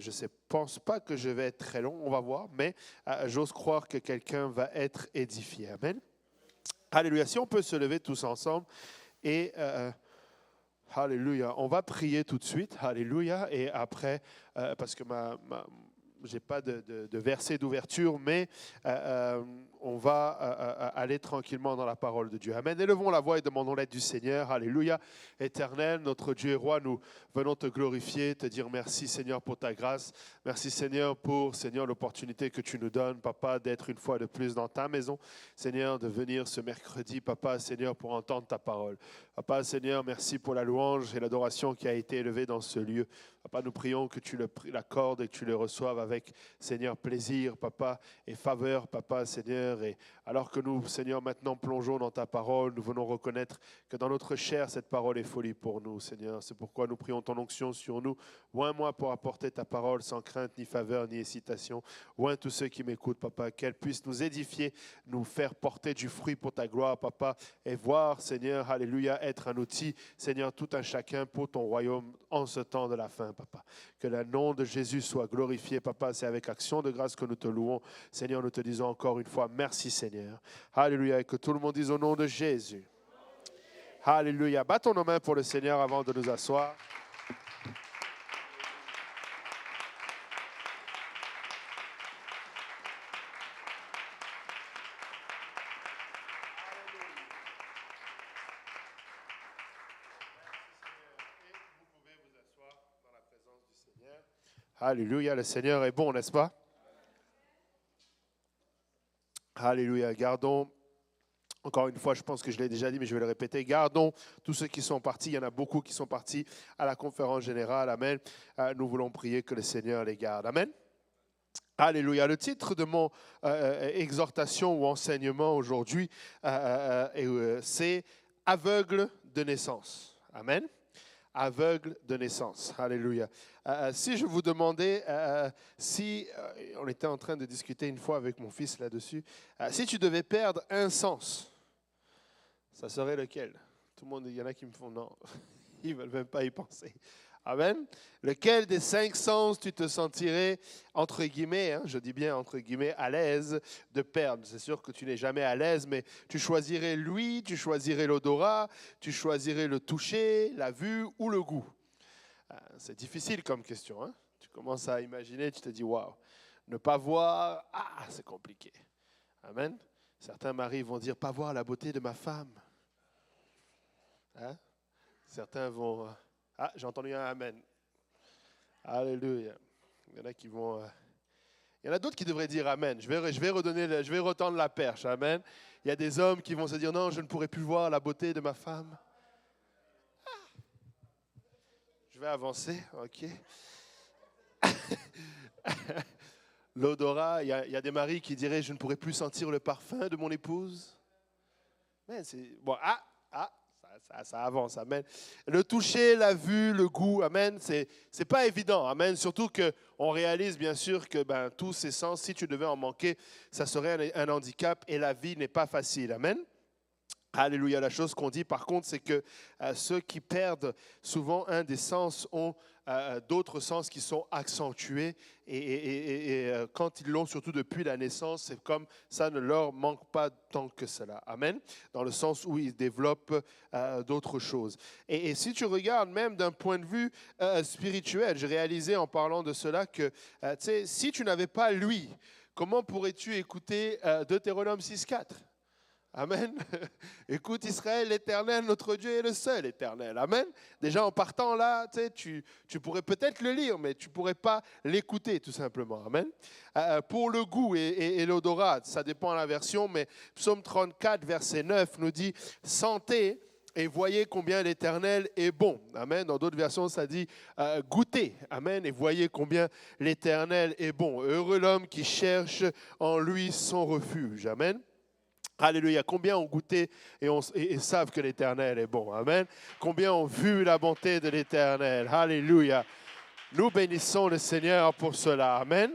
je ne pense pas que je vais être très long, on va voir, mais j'ose croire que quelqu'un va être édifié. Amen. Alléluia. Si on peut se lever tous ensemble et alléluia, on va prier tout de suite. Alléluia. Et après, parce que je n'ai pas de verset d'ouverture, mais on va aller tranquillement dans la parole de Dieu. Amen. Élevons la voix et demandons l'aide du Seigneur. Alléluia. Éternel, notre Dieu et roi, nous venons te glorifier, te dire merci Seigneur pour ta grâce. Merci Seigneur pour, Seigneur, l'opportunité que tu nous donnes, Papa, d'être une fois de plus dans ta maison. Seigneur, de venir ce mercredi, Papa, Seigneur, pour entendre ta parole. Papa, Seigneur, merci pour la louange et l'adoration qui a été élevée dans ce lieu. Papa, nous prions que tu l'accordes et que tu le reçoives avec, Seigneur, plaisir, Papa, et faveur, Papa, Seigneur. Et alors que nous, Seigneur, maintenant plongeons dans ta parole, nous venons reconnaître que dans notre chair, cette parole est folie pour nous, Seigneur. C'est pourquoi nous prions ton onction sur nous. Oins-moi pour apporter ta parole sans crainte, ni faveur, ni hésitation. Oins tous ceux qui m'écoutent, Papa, qu'elle puisse nous édifier, nous faire porter du fruit pour ta gloire, Papa, et voir, Seigneur, alléluia, être un outil, Seigneur, tout un chacun pour ton royaume en ce temps de la fin, Papa. Que le nom de Jésus soit glorifié, Papa. C'est avec action de grâce que nous te louons. Seigneur, nous te disons encore une fois, merci Seigneur. Alléluia. Et que tout le monde dise au nom de Jésus. Alléluia. Battons nos mains pour le Seigneur avant de nous asseoir. Alléluia, le Seigneur est bon, n'est-ce pas? Alléluia, gardons, encore une fois, je pense que je l'ai déjà dit, mais je vais le répéter, gardons tous ceux qui sont partis, il y en a beaucoup qui sont partis à la conférence générale, amen. Nous voulons prier que le Seigneur les garde, amen. Alléluia, le titre de mon exhortation ou enseignement aujourd'hui, c'est « Aveugle de naissance », amen. Aveugle de naissance. Alléluia. Si je vous demandais, on était en train de discuter une fois avec mon fils là-dessus, si tu devais perdre un sens, ça serait lequel? Tout le monde, il y en a qui me font non, ils ne veulent même pas y penser. Amen. Lequel des 5 sens tu te sentirais, entre guillemets, je dis bien entre guillemets, à l'aise de perdre? C'est sûr que tu n'es jamais à l'aise, mais tu choisirais l'ouïe, tu choisirais l'odorat, tu choisirais le toucher, la vue ou le goût. C'est difficile comme question. Tu commences à imaginer, tu te dis, waouh, ne pas voir, c'est compliqué. Amen. Certains maris vont dire, pas voir la beauté de ma femme. Certains vont... j'ai entendu un amen. Alléluia. Il y en a qui vont... Il y en a d'autres qui devraient dire amen. Je vais retendre la perche. Amen. Il y a des hommes qui vont se dire non, je ne pourrai plus voir la beauté de ma femme. Je vais avancer. OK. L'odorat, il y a des maris qui diraient je ne pourrai plus sentir le parfum de mon épouse. Mais c'est bon. Ça avance, amen. Le toucher, la vue, le goût, amen, c'est pas évident, amen. Surtout qu'on réalise bien sûr que tous ces sens, si tu devais en manquer, ça serait un handicap et la vie n'est pas facile, amen. Alléluia. La chose qu'on dit par contre, c'est que ceux qui perdent souvent un des sens ont d'autres sens qui sont accentués et quand ils l'ont, surtout depuis la naissance, c'est comme ça ne leur manque pas tant que cela. Amen. Dans le sens où ils développent d'autres choses. Et si tu regardes même d'un point de vue spirituel, j'ai réalisé en parlant de cela que si tu n'avais pas lui, comment pourrais-tu écouter Deutéronome 6.4? Amen. Écoute Israël, l'Éternel, notre Dieu est le seul Éternel. Amen. Déjà en partant là, tu pourrais peut-être le lire, mais tu ne pourrais pas l'écouter tout simplement. Amen. Pour le goût et l'odorat, ça dépend de la version, mais Psaume 34, verset 9 nous dit « Sentez et voyez combien l'Éternel est bon. » Amen. Dans d'autres versions, ça dit « Goûtez. » Amen. Et voyez combien l'Éternel est bon. Heureux l'homme qui cherche en lui son refuge. Amen. Alléluia. Combien ont goûté et savent que l'Éternel est bon. Amen. Combien ont vu la bonté de l'Éternel. Alléluia. Nous bénissons le Seigneur pour cela. Amen.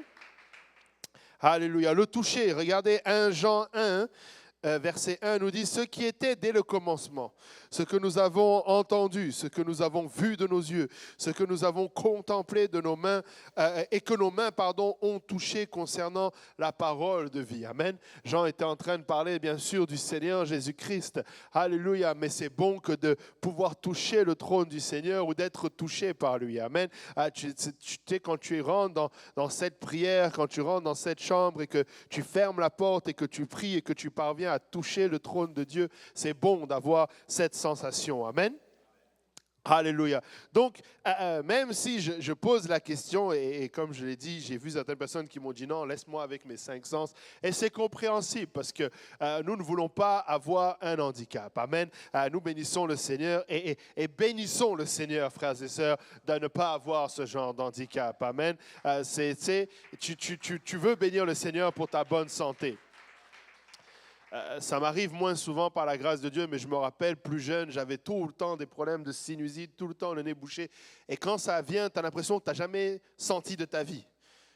Alléluia. Le toucher. Regardez 1 Jean 1, verset 1 nous dit « Ce qui était dès le commencement, ce que nous avons entendu, ce que nous avons vu de nos yeux, ce que nous avons contemplé de nos mains et que nos mains ont touché concernant la parole de vie. » Amen. Jean était en train de parler bien sûr du Seigneur Jésus-Christ. Alléluia. Mais c'est bon que de pouvoir toucher le trône du Seigneur ou d'être touché par lui. Amen. Quand tu rentres dans cette prière, quand tu rentres dans cette chambre et que tu fermes la porte et que tu pries et que tu parviens à toucher le trône de Dieu, c'est bon d'avoir cette sensation. Amen. Alléluia. Donc, même si je pose la question, et comme je l'ai dit, j'ai vu certaines personnes qui m'ont dit non, laisse-moi avec mes 5 sens. Et c'est compréhensible parce que nous ne voulons pas avoir un handicap. Amen. Nous bénissons le Seigneur et bénissons le Seigneur, frères et sœurs, de ne pas avoir ce genre d'handicap. Amen. Tu veux bénir le Seigneur pour ta bonne santé. Ça m'arrive moins souvent par la grâce de Dieu, mais je me rappelle, plus jeune, j'avais tout le temps des problèmes de sinusite, tout le temps le nez bouché. Et quand ça vient, tu as l'impression que tu n'as jamais senti de ta vie.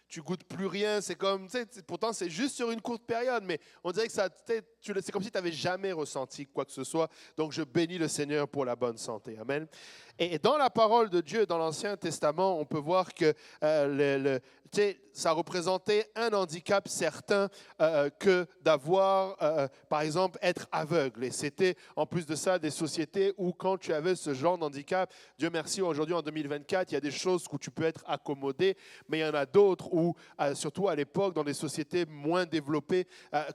Tu goûtes plus rien, c'est comme, pourtant c'est juste sur une courte période, mais on dirait que c'est comme si tu n'avais jamais ressenti quoi que ce soit. Donc je bénis le Seigneur pour la bonne santé. Amen. Et dans la parole de Dieu, dans l'Ancien Testament, on peut voir que ça représentait un handicap certain que d'avoir, par exemple, être aveugle. Et c'était, en plus de ça, des sociétés où quand tu avais ce genre d'handicap, Dieu merci, aujourd'hui, en 2024, il y a des choses où tu peux être accommodé, mais il y en a d'autres où, surtout à l'époque, dans des sociétés moins développées,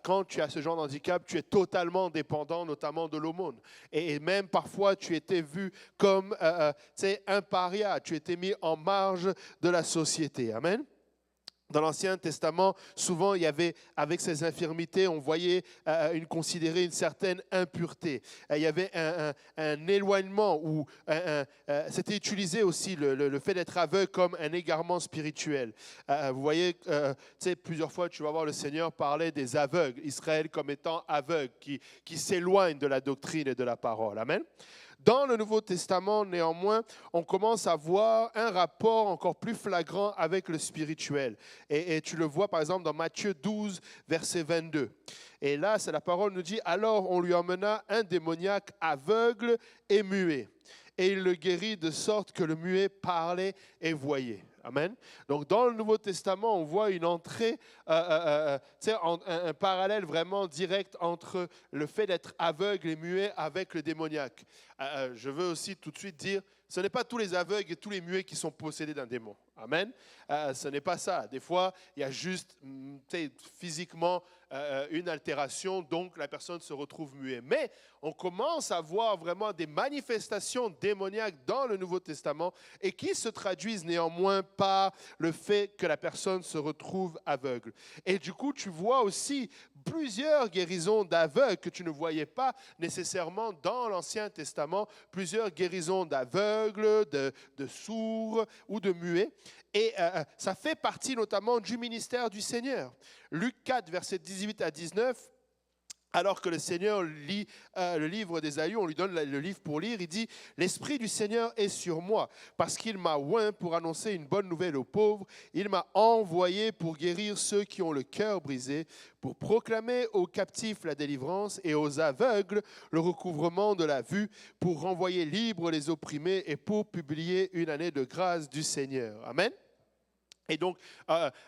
quand tu as ce genre d'handicap, tu es totalement dépendant, notamment de l'aumône. Et même parfois, tu étais vu comme un paria, tu étais mis en marge de la société. Amen. Dans l'Ancien Testament, souvent, il y avait, avec ces infirmités, on voyait considérer une certaine impureté. Il y avait un éloignement où c'était utilisé aussi le fait d'être aveugle comme un égarement spirituel. Vous voyez, plusieurs fois, tu vas voir le Seigneur parler des aveugles, Israël comme étant aveugle, qui s'éloignent de la doctrine et de la parole. Amen. Dans le Nouveau Testament, néanmoins, on commence à voir un rapport encore plus flagrant avec le spirituel. Et tu le vois, par exemple, dans Matthieu 12, verset 22. Et là, c'est la parole nous dit « Alors on lui emmena un démoniaque aveugle et muet. Et il le guérit de sorte que le muet parlait et voyait. » Amen. Donc, dans le Nouveau Testament, on voit une entrée, un parallèle vraiment direct entre le fait d'être aveugle et muet avec le démoniaque. Je veux aussi tout de suite dire, ce n'est pas tous les aveugles et tous les muets qui sont possédés d'un démon. Amen. Ce n'est pas ça. Des fois, il y a juste physiquement une altération, donc la personne se retrouve muette. Mais on commence à voir vraiment des manifestations démoniaques dans le Nouveau Testament et qui se traduisent néanmoins par le fait que la personne se retrouve aveugle. Et du coup, tu vois aussi plusieurs guérisons d'aveugles que tu ne voyais pas nécessairement dans l'Ancien Testament, plusieurs guérisons d'aveugles, de sourds ou de muets. Et ça fait partie notamment du ministère du Seigneur. Luc 4, versets 18 à 19, alors que le Seigneur lit le livre d'Ésaïe, on lui donne le livre pour lire, il dit « L'Esprit du Seigneur est sur moi, parce qu'il m'a oint pour annoncer une bonne nouvelle aux pauvres. Il m'a envoyé pour guérir ceux qui ont le cœur brisé, pour proclamer aux captifs la délivrance et aux aveugles le recouvrement de la vue, pour renvoyer libres les opprimés et pour publier une année de grâce du Seigneur. » Amen. Et donc,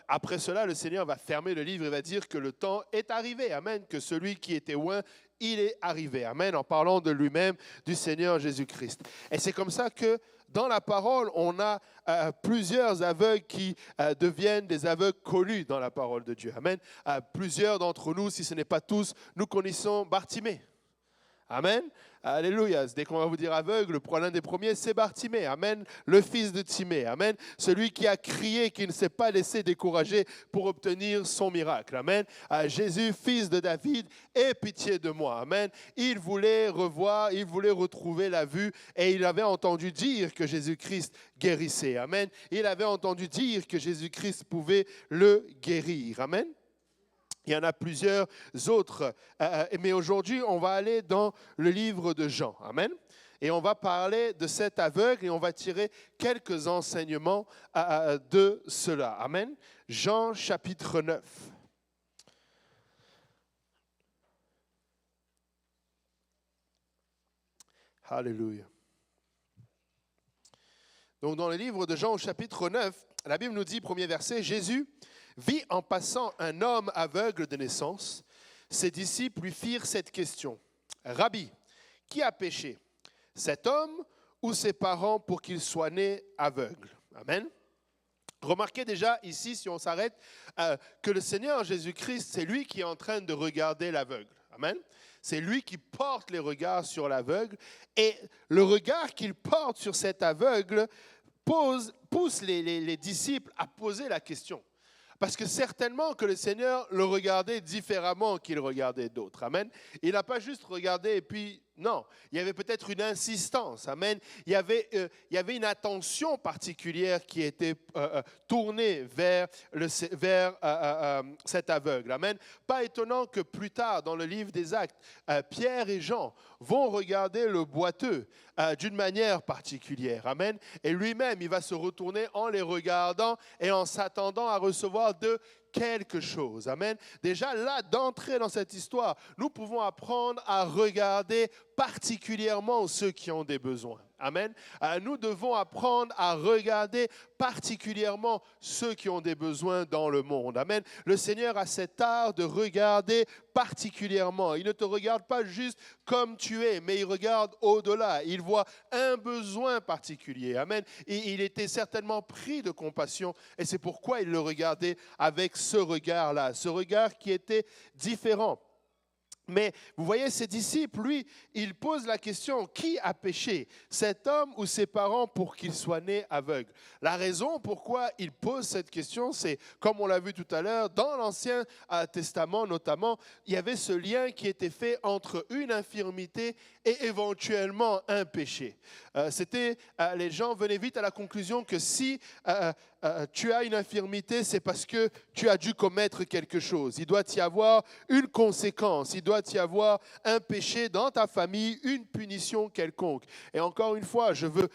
après cela, le Seigneur va fermer le livre et va dire que le temps est arrivé. Amen. Que celui qui était oint, il est arrivé. Amen. En parlant de lui-même, du Seigneur Jésus-Christ. Et c'est comme ça que dans la parole, on a plusieurs aveugles qui deviennent des aveugles connus dans la parole de Dieu. Amen. Plusieurs d'entre nous, si ce n'est pas tous, nous connaissons Bartimée. Amen. Alléluia. Dès qu'on va vous dire aveugle, l'un des premiers, c'est Bartimée. Amen. Le fils de Timée. Amen. Celui qui a crié, qui ne s'est pas laissé décourager pour obtenir son miracle. Amen. Jésus, fils de David, aie pitié de moi. Amen. Il voulait revoir, il voulait retrouver la vue et il avait entendu dire que Jésus-Christ guérissait. Amen. Il avait entendu dire que Jésus-Christ pouvait le guérir. Amen. Il y en a plusieurs autres, mais aujourd'hui, on va aller dans le livre de Jean. Amen. Et on va parler de cet aveugle et on va tirer quelques enseignements de cela. Amen. Jean chapitre 9. Alléluia. Donc dans le livre de Jean au chapitre 9, la Bible nous dit, premier verset, Jésus vit en passant un homme aveugle de naissance. Ses disciples lui firent cette question. Rabbi, qui a péché, cet homme ou ses parents pour qu'il soit né aveugle? Amen. Remarquez déjà ici, si on s'arrête, que le Seigneur Jésus-Christ, c'est lui qui est en train de regarder l'aveugle. Amen. C'est lui qui porte les regards sur l'aveugle. Et le regard qu'il porte sur cet aveugle pousse les disciples à poser la question. Parce que certainement que le Seigneur le regardait différemment qu'il regardait d'autres. Amen. Il n'a pas juste regardé et puis, non. Il y avait peut-être une insistance. Amen. Il y avait une attention particulière qui était tournée vers cet aveugle. Amen. Pas étonnant que plus tard, dans le livre des Actes, Pierre et Jean vont regarder le boiteux d'une manière particulière. Amen. Et lui-même, il va se retourner en les regardant et en s'attendant à recevoir de quelque chose. Amen. Déjà là, d'entrer dans cette histoire, nous pouvons apprendre à regarder particulièrement ceux qui ont des besoins. Amen. Nous devons apprendre à regarder particulièrement ceux qui ont des besoins dans le monde. Amen. Le Seigneur a cet art de regarder particulièrement. Il ne te regarde pas juste comme tu es, mais il regarde au-delà. Il voit un besoin particulier. Amen. Et il était certainement pris de compassion et c'est pourquoi il le regardait avec ce regard-là, ce regard qui était différent. Mais vous voyez, ses disciples, lui, il pose la question, qui a péché, cet homme ou ses parents pour qu'il soit né aveugle? La raison pourquoi il pose cette question, c'est, comme on l'a vu tout à l'heure, dans l'Ancien Testament notamment, il y avait ce lien qui était fait entre une infirmité et éventuellement un péché. Les gens venaient vite à la conclusion que si tu as une infirmité, c'est parce que tu as dû commettre quelque chose. Il doit y avoir une conséquence, il doit y avoir un péché dans ta famille, une punition quelconque. Et encore une fois, je veux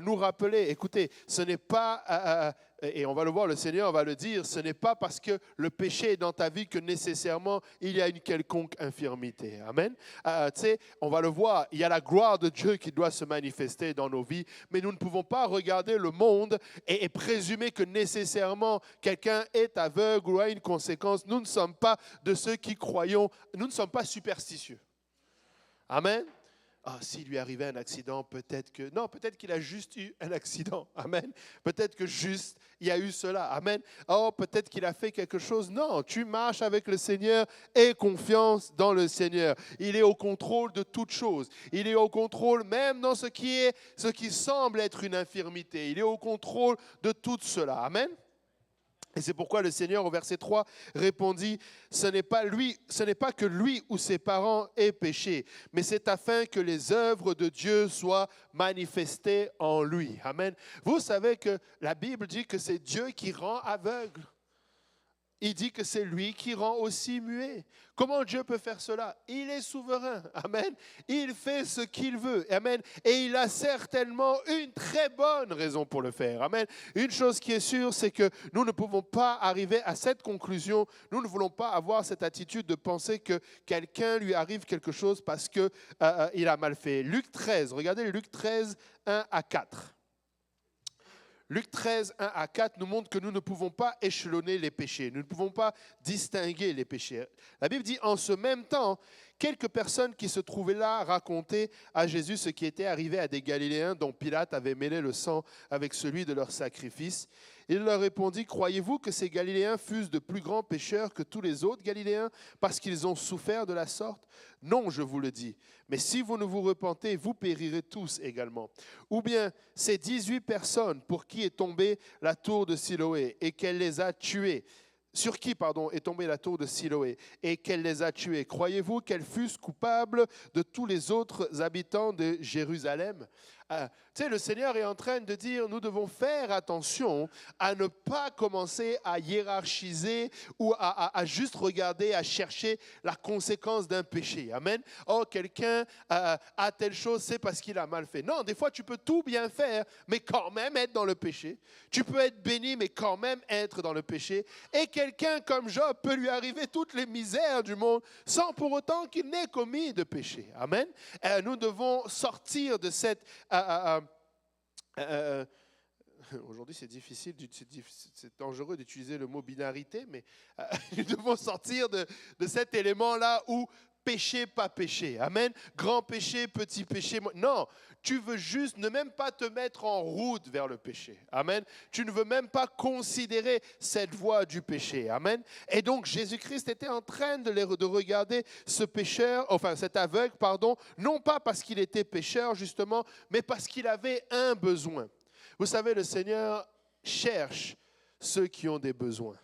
nous rappeler, écoutez, ce n'est pas... et on va le voir, le Seigneur va le dire, ce n'est pas parce que le péché est dans ta vie que nécessairement il y a une quelconque infirmité. Amen. On va le voir, il y a la gloire de Dieu qui doit se manifester dans nos vies, mais nous ne pouvons pas regarder le monde et présumer que nécessairement quelqu'un est aveugle ou a une conséquence. Nous ne sommes pas de ceux qui croyons, nous ne sommes pas superstitieux. Amen. Ah, s'il lui arrivait un accident, peut-être qu'il a juste eu un accident. Amen. Peut-être que juste, il y a eu cela. Amen. Oh, peut-être qu'il a fait quelque chose. Non, tu marches avec le Seigneur et confiance dans le Seigneur. Il est au contrôle de toutes choses. Il est au contrôle même dans ce qui semble être une infirmité. Il est au contrôle de tout cela. Amen. Et c'est pourquoi le Seigneur, au verset 3, répondit, ce n'est pas que lui ou ses parents aient péché, mais c'est afin que les œuvres de Dieu soient manifestées en lui. Amen. Vous savez que la Bible dit que c'est Dieu qui rend aveugle. Il dit que c'est lui qui rend aussi muet. Comment Dieu peut faire cela? Il est souverain. Amen. Il fait ce qu'il veut. Amen. Et il a certainement une très bonne raison pour le faire. Amen. Une chose qui est sûre, c'est que nous ne pouvons pas arriver à cette conclusion. Nous ne voulons pas avoir cette attitude de penser que quelqu'un lui arrive quelque chose parce qu'il a mal fait. Luc 13, regardez Luc 13, 1 à 4. Luc 13, 1 à 4 nous montre que nous ne pouvons pas échelonner les péchés. Nous ne pouvons pas distinguer les péchés. La Bible dit, en ce même temps, quelques personnes qui se trouvaient là racontaient à Jésus ce qui était arrivé à des Galiléens dont Pilate avait mêlé le sang avec celui de leur sacrifice. Il leur répondit, croyez-vous que ces Galiléens fussent de plus grands pécheurs que tous les autres Galiléens parce qu'ils ont souffert de la sorte? Non, je vous le dis. Mais si vous ne vous repentez, vous périrez tous également. Ou bien ces 18 personnes pour qui est tombée la tour de Siloé et qu'elle les a tués, sur qui, est tombée la tour de Siloé et qu'elle les a tués. Croyez-vous qu'elles fussent coupables de tous les autres habitants de Jérusalem? Tu sais, le Seigneur est en train de dire, nous devons faire attention à ne pas commencer à hiérarchiser ou à juste regarder, à chercher la conséquence d'un péché. Amen. Oh, quelqu'un a telle chose, c'est parce qu'il a mal fait. Non, des fois, tu peux tout bien faire, mais quand même être dans le péché. Tu peux être béni, mais quand même être dans le péché. Et quelqu'un comme Job peut lui arriver toutes les misères du monde sans pour autant qu'il n'ait commis de péché. Amen. Nous devons sortir de cette... aujourd'hui, c'est difficile, c'est dangereux d'utiliser le mot binarité, mais nous devons sortir de cet élément-là où péché, pas péché. Amen. Grand péché, petit péché. Non, tu veux juste ne même pas te mettre en route vers le péché. Amen. Tu ne veux même pas considérer cette voie du péché. Amen. Et donc, Jésus-Christ était en train de regarder ce pécheur, enfin cet aveugle, pardon, non pas parce qu'il était pécheur, justement, mais parce qu'il avait un besoin. Vous savez, le Seigneur cherche ceux qui ont des besoins.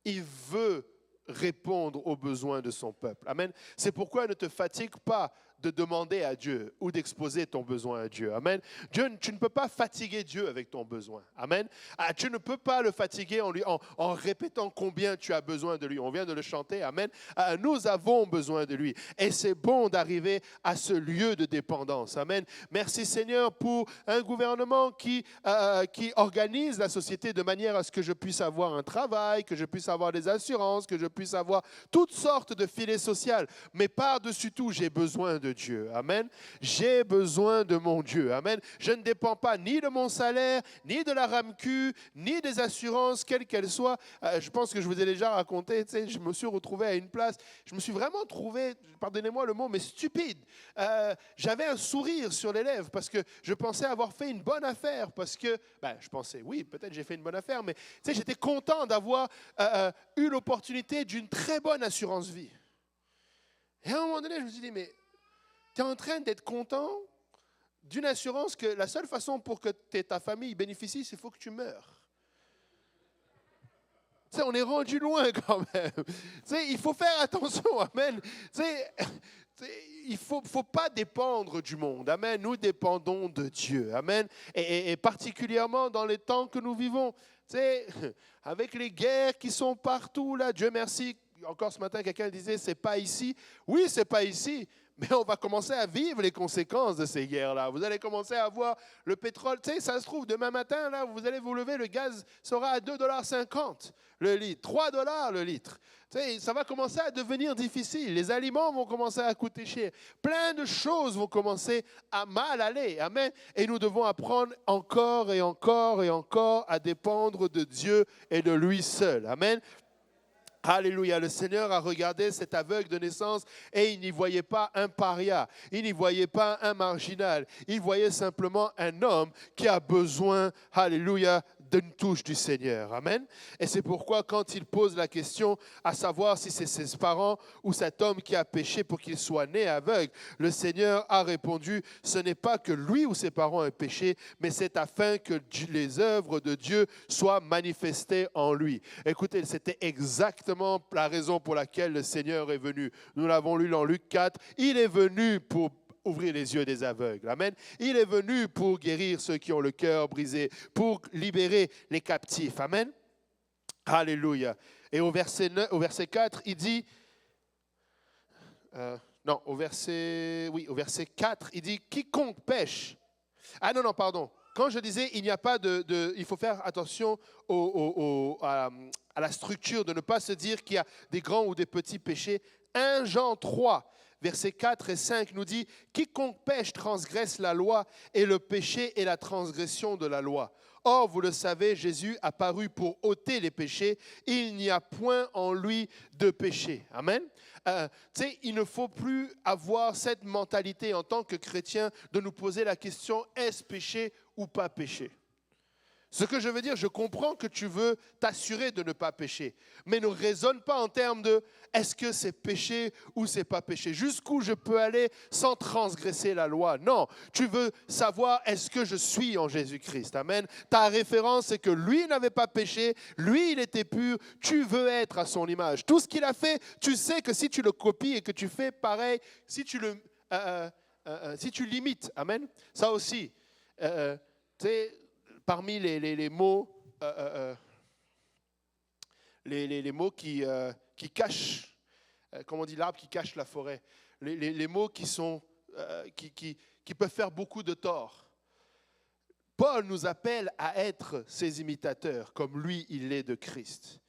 Il veut répondre aux besoins de son peuple. Amen. C'est pourquoi ne te fatigue pas de demander à Dieu ou d'exposer ton besoin à Dieu. Amen. Dieu, tu ne peux pas fatiguer Dieu avec ton besoin. Amen. Tu ne peux pas le fatiguer en répétant combien tu as besoin de lui. On vient de le chanter. Amen. Nous avons besoin de lui. Et c'est bon d'arriver à ce lieu de dépendance. Amen. Merci Seigneur pour un gouvernement qui organise la société de manière à ce que je puisse avoir un travail, que je puisse avoir des assurances, que je puisse avoir toutes sortes de filets sociaux. Mais par-dessus tout, j'ai besoin de Dieu. Amen. J'ai besoin de mon Dieu. Amen. Je ne dépends pas ni de mon salaire, ni de la RAMQ, ni des assurances, quelles qu'elles soient. Je pense que je vous ai déjà raconté, tu sais, je me suis retrouvé à une place, je me suis vraiment trouvé, pardonnez-moi le mot, mais stupide. J'avais un sourire sur les lèvres parce que je pensais avoir fait une bonne affaire, parce que, je pensais, oui, peut-être j'ai fait une bonne affaire, mais tu sais, j'étais content d'avoir eu l'opportunité d'une très bonne assurance vie. Et à un moment donné, je me suis dit, mais tu es en train d'être content d'une assurance que la seule façon pour que ta famille bénéficie, c'est qu'il faut que tu meurs. Tu sais, on est rendu loin quand même. Tu sais, il faut faire attention, amen. Tu sais, il ne faut pas dépendre du monde. Amen. Nous dépendons de Dieu. Amen. Et particulièrement dans les temps que nous vivons. Tu sais, avec les guerres qui sont partout, là, Dieu merci. Encore ce matin, quelqu'un disait, c'est pas ici. Oui, c'est pas ici. Mais on va commencer à vivre les conséquences de ces guerres-là. Vous allez commencer à voir le pétrole. Tu sais, ça se trouve, demain matin, là, vous allez vous lever, le gaz sera à 2,50 $ le litre, 3 $ le litre. Tu sais, ça va commencer à devenir difficile. Les aliments vont commencer à coûter cher. Plein de choses vont commencer à mal aller. Amen. Et nous devons apprendre encore et encore et encore à dépendre de Dieu et de lui seul. Amen. Alléluia, le Seigneur a regardé cet aveugle de naissance et il n'y voyait pas un paria, il n'y voyait pas un marginal, il voyait simplement un homme qui a besoin, alléluia, d'une touche du Seigneur. Amen. Et c'est pourquoi quand il pose la question à savoir si c'est ses parents ou cet homme qui a péché pour qu'il soit né aveugle, le Seigneur a répondu, ce n'est pas que lui ou ses parents aient péché, mais c'est afin que les œuvres de Dieu soient manifestées en lui. Écoutez, c'était exactement la raison pour laquelle le Seigneur est venu. Nous l'avons lu dans Luc 4, il est venu pour ouvrir les yeux des aveugles. Amen. Il est venu pour guérir ceux qui ont le cœur brisé, pour libérer les captifs. Amen. Alléluia. Et au verset 4, il dit, au verset 4, il dit, quiconque pêche. Ah non, pardon. Quand je disais, il faut faire attention à la structure, de ne pas se dire qu'il y a des grands ou des petits péchés. 1 Jean 3, versets 4 et 5 nous dit « Quiconque pêche transgresse la loi, et le péché est la transgression de la loi. Or, vous le savez, Jésus a paru pour ôter les péchés. Il n'y a point en lui de péché. » Amen. Il ne faut plus avoir cette mentalité en tant que chrétien de nous poser la question « Est-ce péché ou pas péché ?» Ce que je veux dire, je comprends que tu veux t'assurer de ne pas pécher, mais ne raisonne pas en termes de est-ce que c'est péché ou c'est pas péché. Jusqu'où je peux aller sans transgresser la loi. Non, tu veux savoir est-ce que je suis en Jésus-Christ. Amen. Ta référence, c'est que lui n'avait pas péché, lui il était pur, tu veux être à son image. Tout ce qu'il a fait, tu sais que si tu le copies et que tu fais pareil, si tu le si tu limites, amen, ça aussi, tu sais, parmi les mots, les mots qui cachent, comment on dit, l'arbre qui cache la forêt, les mots qui peuvent faire beaucoup de tort. Paul nous appelle à être ses imitateurs, comme lui, il l'est de Christ.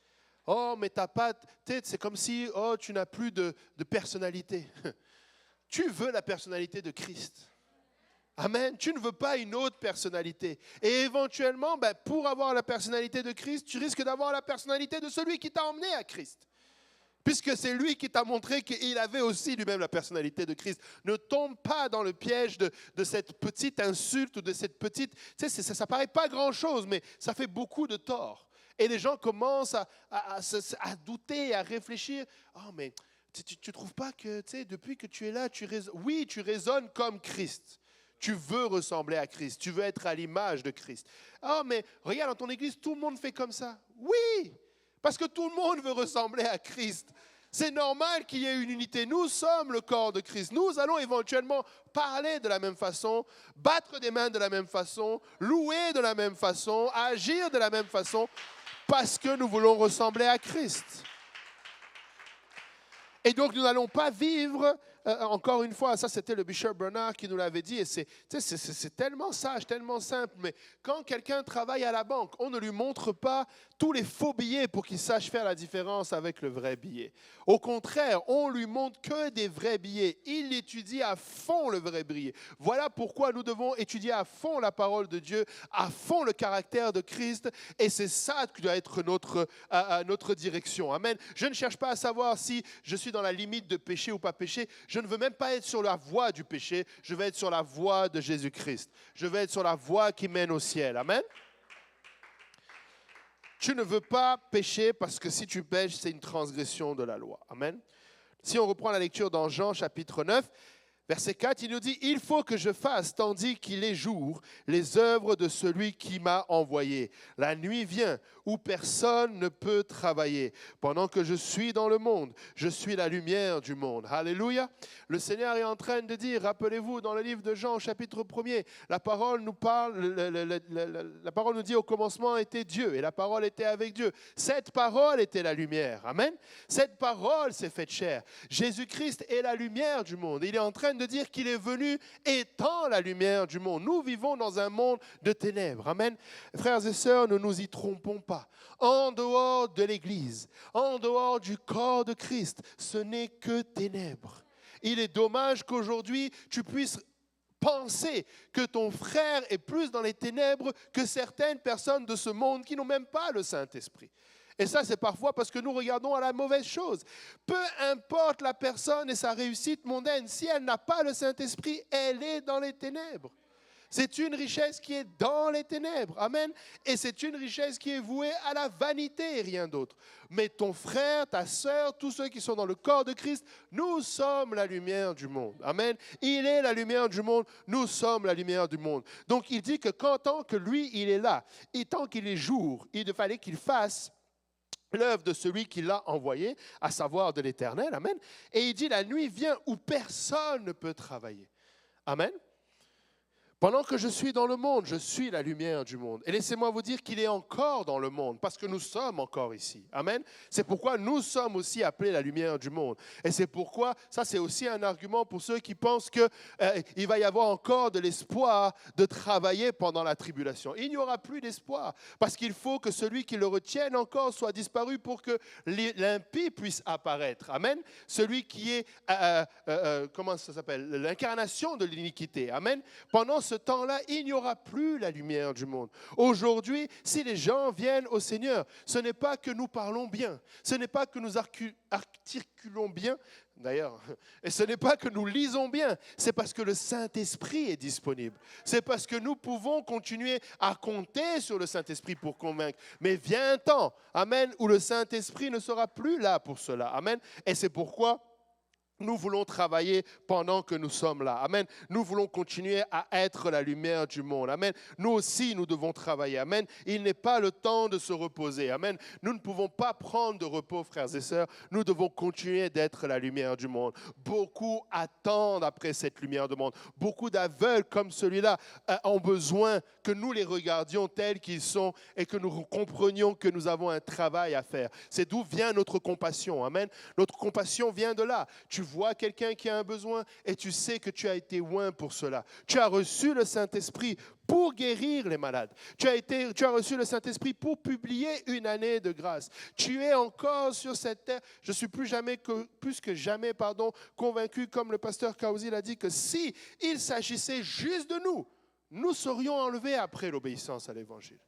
Oh, mais t'as pas, c'est comme si tu n'as plus de personnalité. Tu veux la personnalité de Christ. Amen. Tu ne veux pas une autre personnalité. Et éventuellement, pour avoir la personnalité de Christ, tu risques d'avoir la personnalité de celui qui t'a emmené à Christ. Puisque c'est lui qui t'a montré qu'il avait aussi lui-même la personnalité de Christ. Ne tombe pas dans le piège de cette petite insulte ou de cette petite... Tu sais, ça ne paraît pas grand-chose, mais ça fait beaucoup de tort. Et les gens commencent à douter, à réfléchir. « Oh, mais tu ne trouves pas que, tu sais, depuis que tu es là, oui, tu raisonnes comme Christ. Tu veux ressembler à Christ. Tu veux être à l'image de Christ. Oh, mais regarde, dans ton église, tout le monde fait comme ça. Oui, parce que tout le monde veut ressembler à Christ. C'est normal qu'il y ait une unité. Nous sommes le corps de Christ. Nous allons éventuellement parler de la même façon, battre des mains de la même façon, louer de la même façon, agir de la même façon, parce que nous voulons ressembler à Christ. Et donc, nous n'allons pas vivre, encore une fois, ça c'était le Bishop Bernard qui nous l'avait dit, et c'est tellement sage, tellement simple, mais quand quelqu'un travaille à la banque, on ne lui montre pas tous les faux billets pour qu'il sache faire la différence avec le vrai billet. Au contraire, on lui montre que des vrais billets. Il étudie à fond le vrai billet. Voilà pourquoi nous devons étudier à fond la parole de Dieu, à fond le caractère de Christ, et c'est ça qui doit être notre direction. Amen. Je ne cherche pas à savoir si je suis dans la limite de péché ou pas péché. Je ne veux même pas être sur la voie du péché. Je veux être sur la voie de Jésus-Christ. Je veux être sur la voie qui mène au ciel. Amen. Tu ne veux pas pécher parce que si tu pêches, c'est une transgression de la loi. Amen. Si on reprend la lecture dans Jean chapitre 9, verset 4, il nous dit « Il faut que je fasse, tandis qu'il est jour, les œuvres de celui qui m'a envoyé. La nuit vient où personne ne peut travailler. Pendant que je suis dans le monde, je suis la lumière du monde. » Alléluia. Le Seigneur est en train de dire, rappelez-vous, dans le livre de Jean, chapitre 1er, la parole nous parle, la parole nous dit au commencement était Dieu et la parole était avec Dieu. Cette parole était la lumière. Amen. Cette parole s'est faite chair. Jésus-Christ est la lumière du monde. Il est en train de dire qu'il est venu étant la lumière du monde. Nous vivons dans un monde de ténèbres. Amen. Frères et sœurs, ne nous y trompons pas. En dehors de l'Église, en dehors du corps de Christ, ce n'est que ténèbres. Il est dommage qu'aujourd'hui, tu puisses penser que ton frère est plus dans les ténèbres que certaines personnes de ce monde qui n'ont même pas le Saint-Esprit. Et ça, c'est parfois parce que nous regardons à la mauvaise chose. Peu importe la personne et sa réussite mondaine, si elle n'a pas le Saint-Esprit, elle est dans les ténèbres. C'est une richesse qui est dans les ténèbres. Amen. Et c'est une richesse qui est vouée à la vanité et rien d'autre. Mais ton frère, ta sœur, tous ceux qui sont dans le corps de Christ, nous sommes la lumière du monde. Amen. Il est la lumière du monde. Nous sommes la lumière du monde. Donc, il dit que tant que lui, il est là, et tant qu'il est jour, il fallait qu'il fasse l'œuvre de celui qui l'a envoyé, à savoir de l'Éternel. Amen. Et il dit, la nuit vient où personne ne peut travailler. Amen. Pendant que je suis dans le monde, je suis la lumière du monde. Et laissez-moi vous dire qu'il est encore dans le monde, parce que nous sommes encore ici. Amen. C'est pourquoi nous sommes aussi appelés la lumière du monde. Et c'est pourquoi, ça c'est aussi un argument pour ceux qui pensent qu'il va y avoir encore de l'espoir de travailler pendant la tribulation. Il n'y aura plus d'espoir, parce qu'il faut que celui qui le retienne encore soit disparu pour que l'impie puisse apparaître. Amen. Celui qui est, comment ça s'appelle, l'incarnation de l'iniquité. Amen. Pendant ce temps-là, il n'y aura plus la lumière du monde. Aujourd'hui, si les gens viennent au Seigneur, ce n'est pas que nous parlons bien, ce n'est pas que nous articulons bien, d'ailleurs, et ce n'est pas que nous lisons bien, c'est parce que le Saint-Esprit est disponible. C'est parce que nous pouvons continuer à compter sur le Saint-Esprit pour convaincre. Mais vient un temps, amen, où le Saint-Esprit ne sera plus là pour cela, amen. Et c'est pourquoi Nous voulons travailler pendant que nous sommes là. Amen. Nous voulons continuer à être la lumière du monde. Amen. Nous aussi, nous devons travailler. Amen. Il n'est pas le temps de se reposer. Amen. Nous ne pouvons pas prendre de repos, frères et sœurs. Nous devons continuer d'être la lumière du monde. Beaucoup attendent après cette lumière du monde. Beaucoup d'aveugles comme celui-là ont besoin que nous les regardions tels qu'ils sont et que nous comprenions que nous avons un travail à faire. C'est d'où vient notre compassion. Amen. Notre compassion vient de là. Tu vois quelqu'un qui a un besoin et tu sais que tu as été oint pour cela. Tu as reçu le Saint-Esprit pour guérir les malades. Tu as reçu le Saint-Esprit pour publier une année de grâce. Tu es encore sur cette terre. Je suis plus que jamais convaincu, comme le pasteur Kauzi l'a dit, que si il s'agissait juste de nous, nous serions enlevés après l'obéissance à l'Évangile.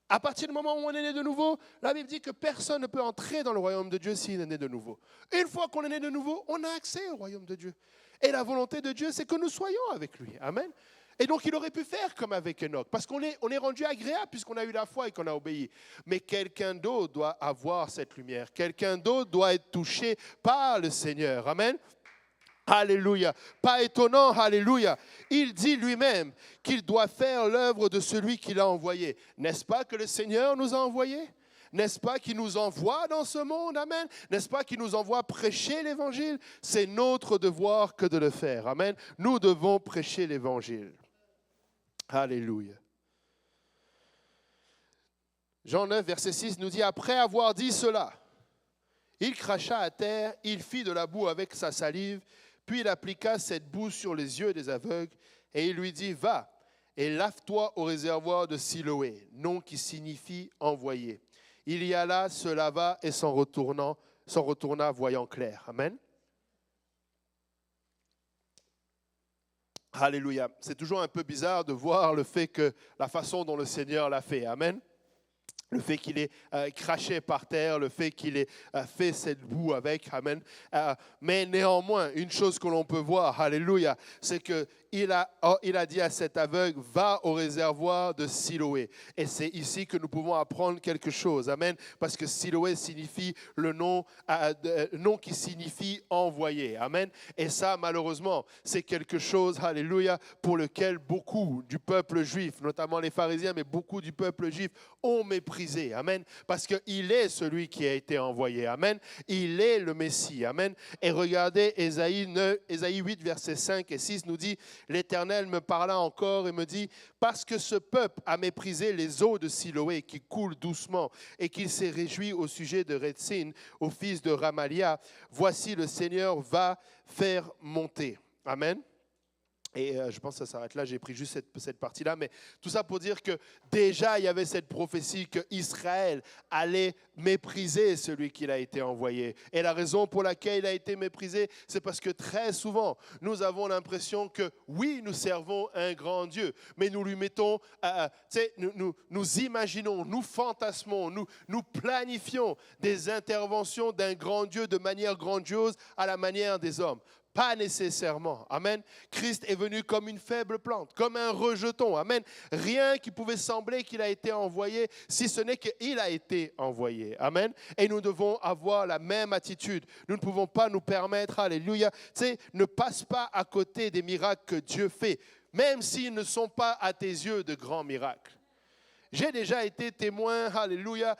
À partir du moment où on est né de nouveau, la Bible dit que personne ne peut entrer dans le royaume de Dieu s'il est né de nouveau. Une fois qu'on est né de nouveau, on a accès au royaume de Dieu. Et la volonté de Dieu, c'est que nous soyons avec lui. Amen. Et donc, il aurait pu faire comme avec Enoch, parce qu'on est rendu agréable puisqu'on a eu la foi et qu'on a obéi. Mais quelqu'un d'autre doit avoir cette lumière. Quelqu'un d'autre doit être touché par le Seigneur. Amen. Alléluia. Pas étonnant, alléluia. Il dit lui-même qu'il doit faire l'œuvre de celui qui l'a envoyé. N'est-ce pas que le Seigneur nous a envoyés? N'est-ce pas qu'il nous envoie dans ce monde? Amen. N'est-ce pas qu'il nous envoie prêcher l'Évangile? C'est notre devoir que de le faire. Amen. Nous devons prêcher l'Évangile. Alléluia. Jean 9, verset 6 nous dit, après avoir dit cela, il cracha à terre, il fit de la boue avec sa salive, puis il appliqua cette boue sur les yeux des aveugles, et il lui dit, va et lave-toi au réservoir de Siloé, nom qui signifie envoyé. Il y alla, se lava et s'en retourna voyant clair. Amen. Alléluia. C'est toujours un peu bizarre de voir le fait que la façon dont le Seigneur l'a fait. Amen. Le fait qu'il ait craché par terre, le fait qu'il ait fait cette boue avec, amen. Mais néanmoins, une chose que l'on peut voir, alléluia, c'est qu'il a dit à cet aveugle, va au réservoir de Siloé. Et c'est ici que nous pouvons apprendre quelque chose, amen. Parce que Siloé signifie le nom qui signifie envoyé, amen. Et ça, malheureusement, c'est quelque chose, alléluia, pour lequel beaucoup du peuple juif, notamment les pharisiens, mais beaucoup du peuple juif, ont méprisé. Amen. Parce qu'il est celui qui a été envoyé. Amen. Il est le Messie. Amen. Et regardez, Ésaïe 8, versets 5 et 6 nous dit, l'Éternel me parla encore et me dit, parce que ce peuple a méprisé les eaux de Siloé qui coulent doucement et qu'il s'est réjoui au sujet de Rétzin, au fils de Ramalia, voici le Seigneur va faire monter. Amen. Et je pense que ça s'arrête là, j'ai pris juste cette partie-là. Mais tout ça pour dire que déjà, il y avait cette prophétie qu'Israël allait mépriser celui qui a été envoyé. Et la raison pour laquelle il a été méprisé, c'est parce que très souvent, nous avons l'impression que oui, nous servons un grand Dieu, mais nous lui mettons, nous imaginons, nous fantasmons, nous planifions des interventions d'un grand Dieu de manière grandiose à la manière des hommes. Pas nécessairement. Amen. Christ est venu comme une faible plante, comme un rejeton. Amen. Rien qui pouvait sembler qu'il a été envoyé, si ce n'est qu'il a été envoyé. Amen. Et nous devons avoir la même attitude. Nous ne pouvons pas nous permettre, alléluia, ne passe pas à côté des miracles que Dieu fait, même s'ils ne sont pas à tes yeux de grands miracles. J'ai déjà été témoin, alléluia.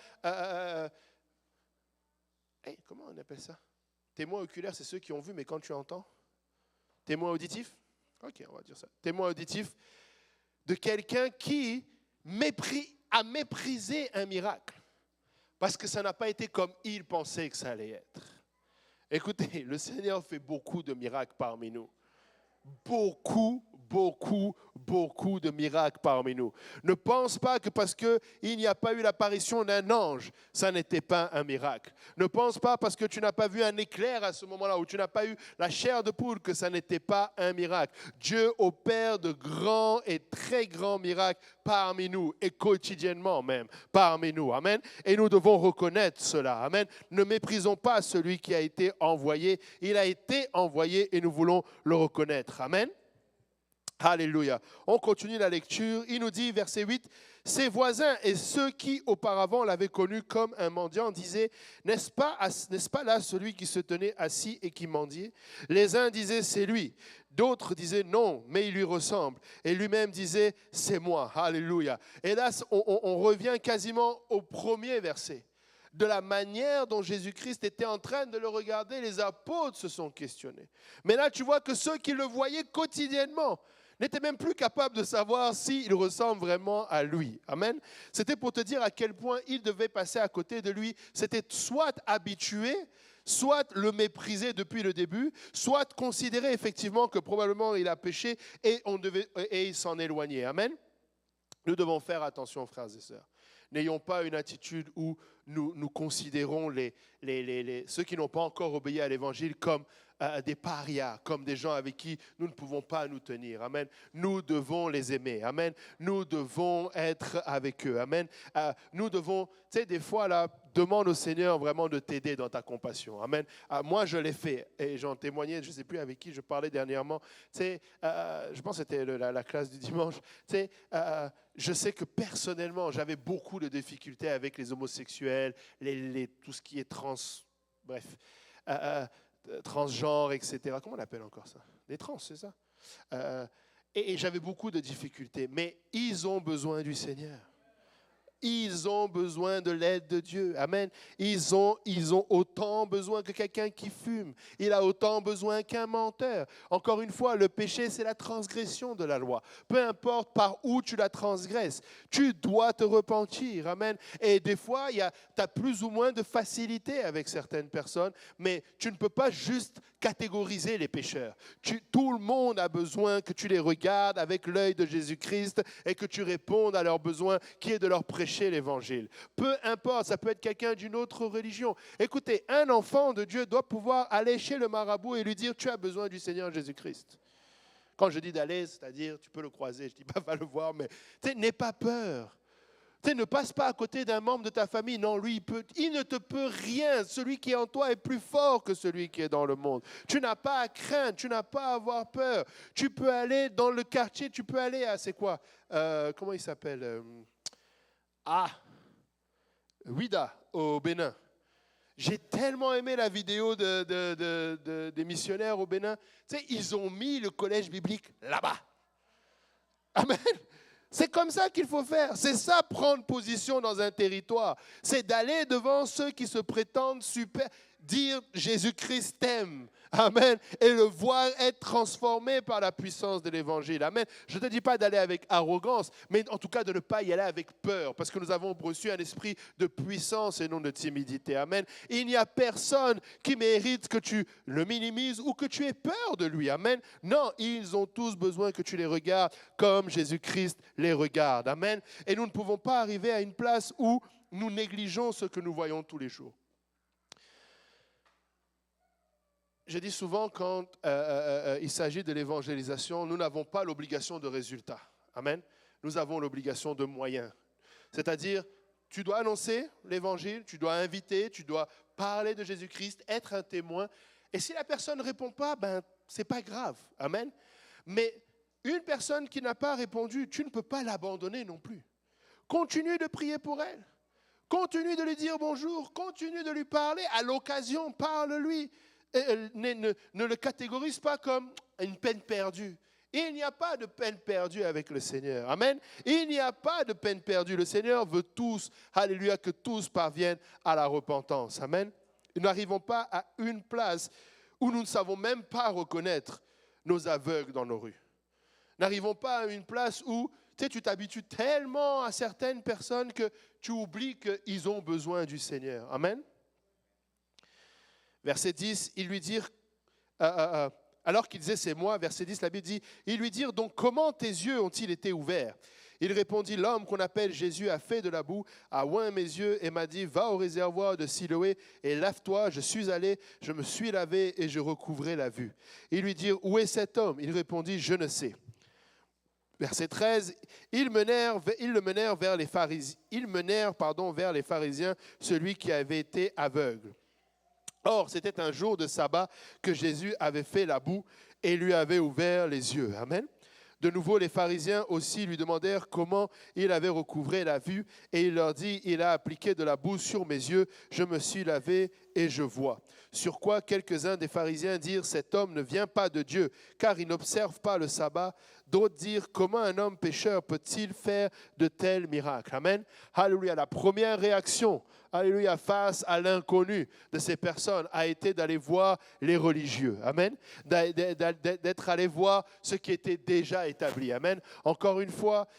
Comment on appelle ça? Témoin oculaire, c'est ceux qui ont vu, mais quand tu entends. Témoin auditif? Ok, on va dire ça. Témoin auditif de quelqu'un qui a méprisé un miracle parce que ça n'a pas été comme il pensait que ça allait être. Écoutez, le Seigneur fait beaucoup de miracles parmi nous. Beaucoup de miracles parmi nous. Ne pense pas que parce qu'il n'y a pas eu l'apparition d'un ange, ça n'était pas un miracle. Ne pense pas parce que tu n'as pas vu un éclair à ce moment-là, ou tu n'as pas eu la chair de poule, que ça n'était pas un miracle. Dieu opère de grands et très grands miracles parmi nous, et quotidiennement même parmi nous. Amen. Et nous devons reconnaître cela. Amen. Ne méprisons pas celui qui a été envoyé. Il a été envoyé et nous voulons le reconnaître. Amen. Alléluia. On continue la lecture. Il nous dit, verset 8, Ses voisins et ceux qui auparavant l'avaient connu comme un mendiant disaient, n'est-ce pas là celui qui se tenait assis et qui mendiait? Les uns disaient, c'est lui. D'autres disaient, non, mais il lui ressemble. Et lui-même disait, c'est moi. Alléluia. Et là, on revient quasiment au premier verset. De la manière dont Jésus-Christ était en train de le regarder, les apôtres se sont questionnés. Mais là, tu vois que ceux qui le voyaient quotidiennement n'étaient même plus capables de savoir s'il ressemble vraiment à lui. Amen. C'était pour te dire à quel point il devait passer à côté de lui. C'était soit habitué, soit le mépriser depuis le début, soit considérer effectivement que probablement il a péché et il s'en éloignait. Amen. Nous devons faire attention, frères et sœurs. N'ayons pas une attitude où nous considérons ceux qui n'ont pas encore obéi à l'Évangile comme des parias, comme des gens avec qui nous ne pouvons pas nous tenir. Amen. Nous devons les aimer. Amen. Nous devons être avec eux. Amen. Nous devons, tu sais, des fois, là, demande au Seigneur vraiment de t'aider dans ta compassion. Amen. Moi, je l'ai fait et j'en témoignais, je ne sais plus avec qui je parlais dernièrement. Tu sais, je pense que c'était la classe du dimanche. Tu sais, je sais que personnellement, j'avais beaucoup de difficultés avec les homosexuels, tout ce qui est transgenre, etc. Comment on appelle encore ça? Les trans, c'est ça? Et j'avais beaucoup de difficultés, mais ils ont besoin du Seigneur. Ils ont besoin de l'aide de Dieu. Amen. Ils ont autant besoin que quelqu'un qui fume. Il a autant besoin qu'un menteur. Encore une fois, le péché, c'est la transgression de la loi. Peu importe par où tu la transgresses, tu dois te repentir. Amen. Et des fois, tu as plus ou moins de facilité avec certaines personnes, mais tu ne peux pas juste catégoriser les pécheurs. Tout le monde a besoin que tu les regardes avec l'œil de Jésus-Christ et que tu répondes à leurs besoins qui est de leur prêcher l'Évangile. Peu importe, ça peut être quelqu'un d'une autre religion. Écoutez, un enfant de Dieu doit pouvoir aller chez le marabout et lui dire, tu as besoin du Seigneur Jésus-Christ. Quand je dis d'aller, c'est-à-dire, tu peux le croiser, je ne dis pas, va le voir, mais n'aie pas peur. Ne passe pas à côté d'un membre de ta famille. Non, lui, il ne te peut rien. Celui qui est en toi est plus fort que celui qui est dans le monde. Tu n'as pas à craindre, tu n'as pas à avoir peur. Tu peux aller dans le quartier, tu peux aller à, c'est quoi comment il s'appelle Ouida, au Bénin. J'ai tellement aimé la vidéo des missionnaires au Bénin. Tu sais, ils ont mis le collège biblique là-bas. Amen. C'est comme ça qu'il faut faire. C'est ça, prendre position dans un territoire. C'est d'aller devant ceux qui se prétendent super, dire Jésus-Christ t'aime. Amen. Et le voir être transformé par la puissance de l'Évangile. Amen. Je ne te dis pas d'aller avec arrogance, mais en tout cas de ne pas y aller avec peur, parce que nous avons reçu un esprit de puissance et non de timidité. Amen. Il n'y a personne qui mérite que tu le minimises ou que tu aies peur de lui. Amen. Non, ils ont tous besoin que tu les regardes comme Jésus-Christ les regarde. Amen. Et nous ne pouvons pas arriver à une place où nous négligeons ce que nous voyons tous les jours. Je dis souvent, quand il s'agit de l'évangélisation, nous n'avons pas l'obligation de résultat. Amen. Nous avons l'obligation de moyens. C'est-à-dire, tu dois annoncer l'évangile, tu dois inviter, tu dois parler de Jésus-Christ, être un témoin. Et si la personne ne répond pas, ce n'est pas grave. Amen. Mais une personne qui n'a pas répondu, tu ne peux pas l'abandonner non plus. Continue de prier pour elle. Continue de lui dire bonjour. Continue de lui parler. À l'occasion, parle-lui. Ne le catégorise pas comme une peine perdue. Il n'y a pas de peine perdue avec le Seigneur. Amen. Il n'y a pas de peine perdue. Le Seigneur veut tous, alléluia, que tous parviennent à la repentance. Amen. Nous n'arrivons pas à une place où nous ne savons même pas reconnaître nos aveugles dans nos rues. N'arrivons pas à une place où tu t'habitues tellement à certaines personnes que tu oublies qu'ils ont besoin du Seigneur. Amen. Verset 10, ils lui dirent, alors qu'il disait c'est moi, verset 10, la Bible dit, ils lui dirent donc comment tes yeux ont-ils été ouverts? Il répondit, l'homme qu'on appelle Jésus a fait de la boue, a oint mes yeux et m'a dit, va au réservoir de Siloé et lave-toi. Je suis allé, je me suis lavé et je recouvrai la vue. Ils lui dirent, où est cet homme? Il répondit, je ne sais. Verset 13, ils le menèrent vers les pharisiens, celui qui avait été aveugle. Or, c'était un jour de sabbat que Jésus avait fait la boue et lui avait ouvert les yeux. Amen. De nouveau, les pharisiens aussi lui demandèrent comment il avait recouvré la vue, et il leur dit, il a appliqué de la boue sur mes yeux, je me suis lavé et je vois. Sur quoi quelques-uns des pharisiens dirent, cet homme ne vient pas de Dieu, car il n'observe pas le sabbat. D'autres dirent, comment un homme pécheur peut-il faire de tels miracles? Amen. Alléluia. La première réaction, alléluia, face à l'inconnu de ces personnes a été d'aller voir les religieux. Amen. D'être allé voir ce qui était déjà établi. Amen. Encore une fois,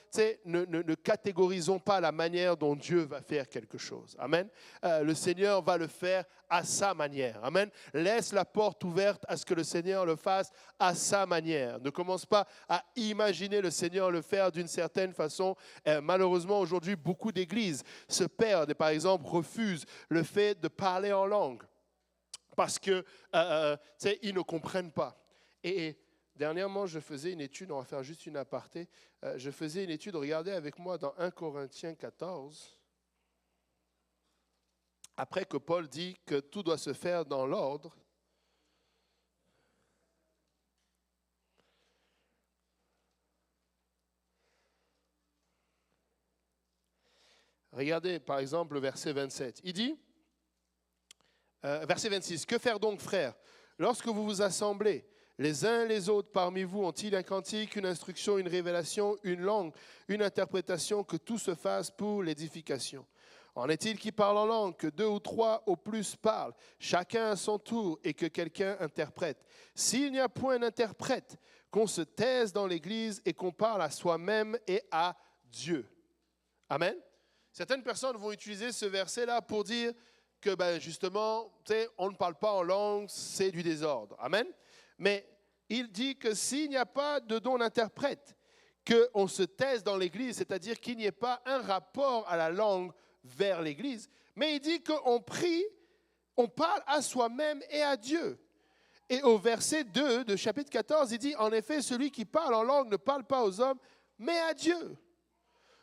ne catégorisons pas la manière dont Dieu va faire quelque chose. Amen. Le Seigneur va le faire à sa manière. Amen. Laisse la porte ouverte à ce que le Seigneur le fasse à sa manière. Ne commence pas à imaginer le Seigneur le faire d'une certaine façon. Malheureusement, aujourd'hui, beaucoup d'églises se perdent et, par exemple, refusent le fait de parler en langue parce que ils ne comprennent pas. Et dernièrement, je faisais une étude, on va faire juste une aparté, je faisais une étude, regardez avec moi dans 1 Corinthiens 14, après que Paul dit que tout doit se faire dans l'ordre. Regardez par exemple le verset 27. Il dit, verset 26, « Que faire donc, frères, lorsque vous vous assemblez, les uns et les autres parmi vous ont-ils un cantique, une instruction, une révélation, une langue, une interprétation, que tout se fasse pour l'édification? En est-il qui parle en langue, que 2 ou 3 au plus parlent, chacun à son tour, et que quelqu'un interprète? S'il n'y a point d'interprète, qu'on se taise dans l'Église et qu'on parle à soi-même et à Dieu. » Amen. Certaines personnes vont utiliser ce verset-là pour dire que justement, on ne parle pas en langue, c'est du désordre. Amen. Mais il dit que s'il n'y a pas de don d'interprète, qu'on se taise dans l'Église, c'est-à-dire qu'il n'y ait pas un rapport à la langue vers l'Église, mais il dit qu'on prie, on parle à soi-même et à Dieu. Et au verset 2 de chapitre 14, il dit, en effet, celui qui parle en langue ne parle pas aux hommes, mais à Dieu.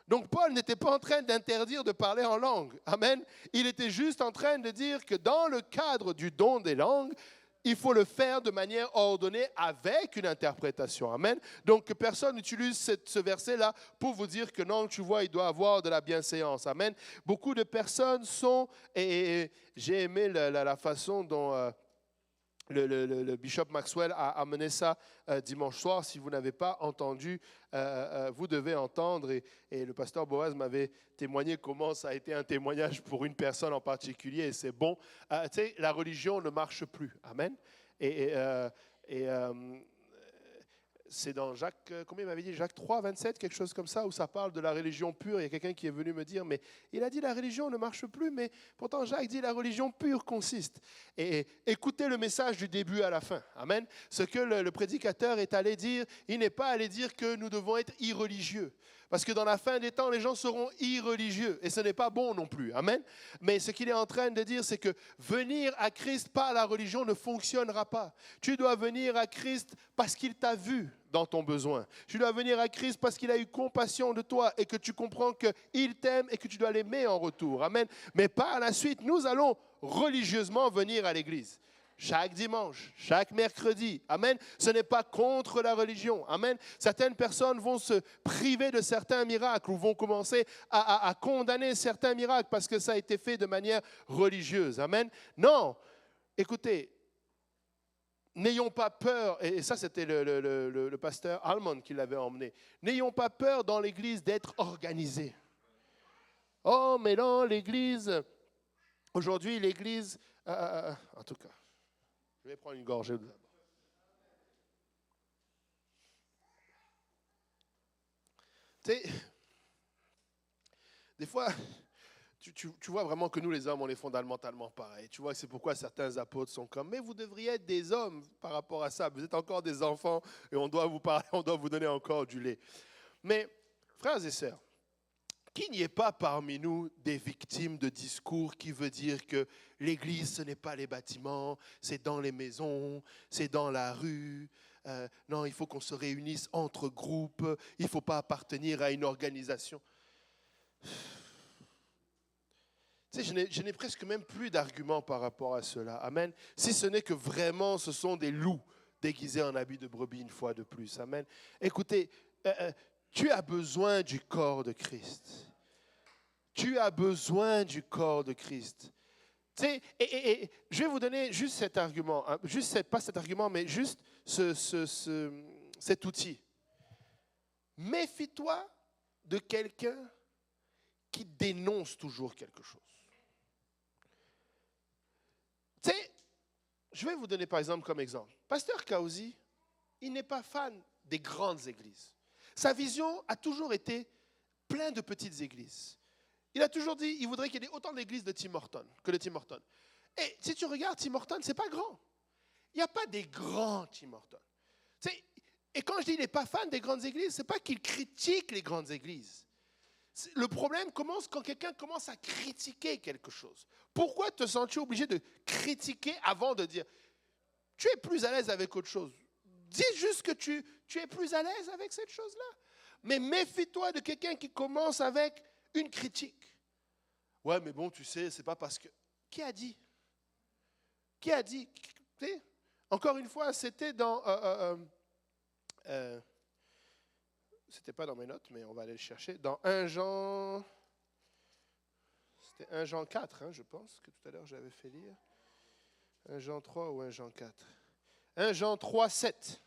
Donc Paul n'était pas en train d'interdire de parler en langue. Amen. Il était juste en train de dire que dans le cadre du don des langues, il faut le faire de manière ordonnée avec une interprétation. Amen. Donc que personne n'utilise ce verset-là pour vous dire que non, tu vois, il doit avoir de la bienséance. Amen. Beaucoup de personnes sont, et j'ai aimé la façon dont le bishop Maxwell a amené ça dimanche soir. Si vous n'avez pas entendu, vous devez entendre. Et le pasteur Boaz m'avait témoigné comment ça a été un témoignage pour une personne en particulier. Et c'est bon. Tu sais, la religion ne marche plus. Amen. Et c'est dans Jacques, combien il m'avait dit, Jacques 3, 27, quelque chose comme ça, où ça parle de la religion pure. Il y a quelqu'un qui est venu me dire, mais il a dit la religion ne marche plus, mais pourtant Jacques dit la religion pure consiste. Et écoutez le message du début à la fin. Amen. Ce que le prédicateur est allé dire, il n'est pas allé dire que nous devons être irreligieux. Parce que dans la fin des temps, les gens seront irreligieux. Et ce n'est pas bon non plus. Amen. Mais ce qu'il est en train de dire, c'est que venir à Christ par la religion ne fonctionnera pas. Tu dois venir à Christ parce qu'il t'a vu dans ton besoin. Tu dois venir à Christ parce qu'il a eu compassion de toi et que tu comprends qu'il t'aime et que tu dois l'aimer en retour. Amen. Mais par la suite, nous allons religieusement venir à l'église. Chaque dimanche, chaque mercredi. Amen. Ce n'est pas contre la religion. Amen. Certaines personnes vont se priver de certains miracles ou vont commencer à condamner certains miracles parce que ça a été fait de manière religieuse. Amen. Non. Écoutez, n'ayons pas peur, et ça c'était le pasteur Almond qui l'avait emmené, n'ayons pas peur dans l'église d'être organisés. Oh, mais dans l'église, aujourd'hui l'église, en tout cas, je vais prendre une gorgée d'abord. Tu sais, des fois, tu vois vraiment que nous les hommes, on est fondamentalement pareils. Tu vois, c'est pourquoi certains apôtres sont comme, mais vous devriez être des hommes par rapport à ça. Vous êtes encore des enfants et on doit vous parler, on doit vous donner encore du lait. Mais, frères et sœurs, qu'il n'y ait pas parmi nous des victimes de discours qui veut dire que l'église, ce n'est pas les bâtiments, c'est dans les maisons, c'est dans la rue. Non, il faut qu'on se réunisse entre groupes, il ne faut pas appartenir à une organisation. Tu sais, je n'ai presque même plus d'arguments par rapport à cela. Amen. Si ce n'est que vraiment, ce sont des loups déguisés en habits de brebis une fois de plus. Amen. Écoutez, tu as besoin du corps de Christ. Tu as besoin du corps de Christ. Tu sais, et je vais vous donner juste cet argument, hein, pas cet argument, mais juste cet outil. Méfie-toi de quelqu'un qui dénonce toujours quelque chose. Tu sais, je vais vous donner par exemple comme exemple. Pasteur Kaouzi, il n'est pas fan des grandes églises. Sa vision a toujours été plein de petites églises. Il a toujours dit qu'il voudrait qu'il y ait autant d'églises de Tim Hortons que de Tim Hortons. Et si tu regardes Tim Hortons, ce n'est pas grand. Il n'y a pas des grands Tim Hortons. Et quand je dis qu'il n'est pas fan des grandes églises, ce n'est pas qu'il critique les grandes églises. Le problème commence quand quelqu'un commence à critiquer quelque chose. Pourquoi te sens-tu obligé de critiquer avant de dire « tu es plus à l'aise avec autre chose ». Dis juste que tu es plus à l'aise avec cette chose-là. Mais méfie-toi de quelqu'un qui commence avec une critique. Ouais, mais bon, tu sais, c'est pas parce que... Qui a dit? Qui a dit? Encore une fois, c'était dans... c'était pas dans mes notes, mais on va aller le chercher. Dans 1 Jean... C'était 1 Jean 4, hein, je pense, que tout à l'heure j'avais fait lire. 1 Jean 3 ou 1 Jean 4. 1 Jean 3, 7.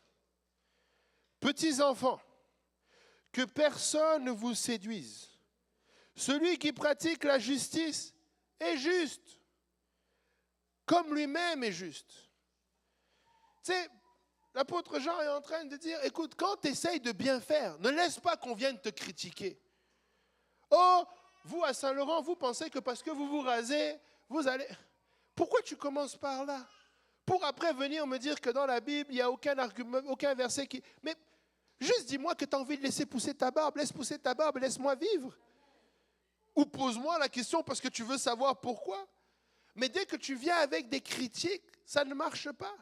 Petits enfants, que personne ne vous séduise. Celui qui pratique la justice est juste, comme lui-même est juste. Tu sais, l'apôtre Jean est en train de dire, écoute, quand tu essayes de bien faire, ne laisse pas qu'on vienne te critiquer. Oh, vous à Saint-Laurent, vous pensez que parce que vous vous rasez, vous allez... Pourquoi tu commences par là? Pour après venir me dire que dans la Bible, il n'y a aucun argument, aucun verset qui... Mais juste dis-moi que tu as envie de laisser pousser ta barbe, laisse pousser ta barbe, laisse-moi vivre. Ou pose-moi la question parce que tu veux savoir pourquoi. Mais dès que tu viens avec des critiques, ça ne marche pas.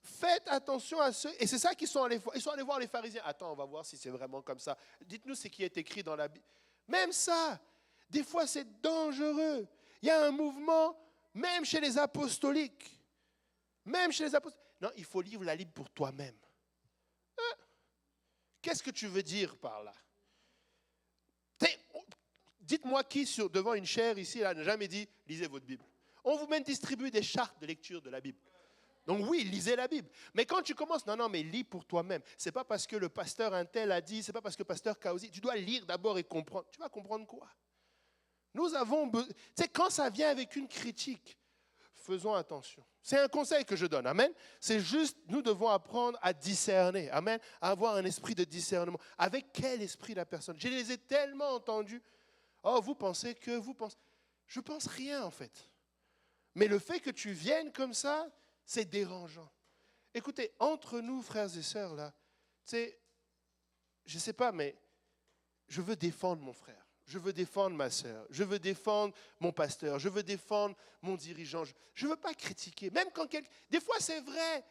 Faites attention à ceux... Et c'est ça qu'ils sont allés voir. Ils sont allés voir les pharisiens. Attends, on va voir si c'est vraiment comme ça. Dites-nous ce qui est écrit dans la Bible. Même ça, des fois c'est dangereux. Il y a un mouvement, même chez les apostoliques. Même chez les apostoliques. Non, il faut lire la Bible pour toi-même. Hein? Qu'est-ce que tu veux dire par là? Dites-moi qui, devant une chaire ici, n'a jamais dit « lisez votre Bible ». On vous même distribue des chartes de lecture de la Bible. Donc oui, lisez la Bible. Mais quand tu commences, non, mais lis pour toi-même. Ce n'est pas parce que le pasteur Intel a dit, ce n'est pas parce que le pasteur Kaouzi. Tu dois lire d'abord et comprendre. Tu vas comprendre quoi? Nous avons besoin... Tu sais, quand ça vient avec une critique, faisons attention. C'est un conseil que je donne, amen. C'est juste, nous devons apprendre à discerner, amen, à avoir un esprit de discernement. Avec quel esprit la personne? Je les ai tellement entendus. Oh, vous pensez que, vous pensez... Je ne pense rien, en fait. Mais le fait que tu viennes comme ça, c'est dérangeant. Écoutez, entre nous, frères et sœurs, là, tu sais, je ne sais pas, mais je veux défendre mon frère. Je veux défendre ma sœur. Je veux défendre mon pasteur. Je veux défendre mon dirigeant. Je ne veux pas critiquer. Même quand quelqu'un... Des fois, c'est vrai.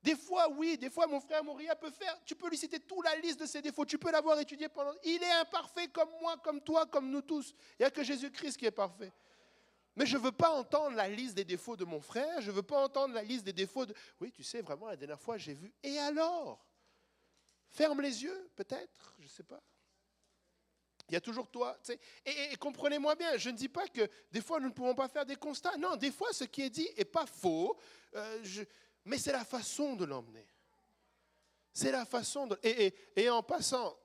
Des fois, oui. Des fois, mon frère Moria peut faire... Tu peux lui citer toute la liste de ses défauts. Tu peux l'avoir étudié pendant... Il est imparfait comme moi, comme toi, comme nous tous. Il n'y a que Jésus-Christ qui est parfait. Mais je ne veux pas entendre la liste des défauts de mon frère. Je ne veux pas entendre la liste des défauts de... Oui, tu sais, vraiment, la dernière fois, j'ai vu... Et alors? Ferme les yeux, peut-être. Je ne sais pas. Il y a toujours toi. Tu sais. Et comprenez-moi bien, je ne dis pas que des fois, nous ne pouvons pas faire des constats. Non, des fois, ce qui est dit n'est pas faux. Mais c'est la façon de l'emmener. C'est la façon de... Et en passant...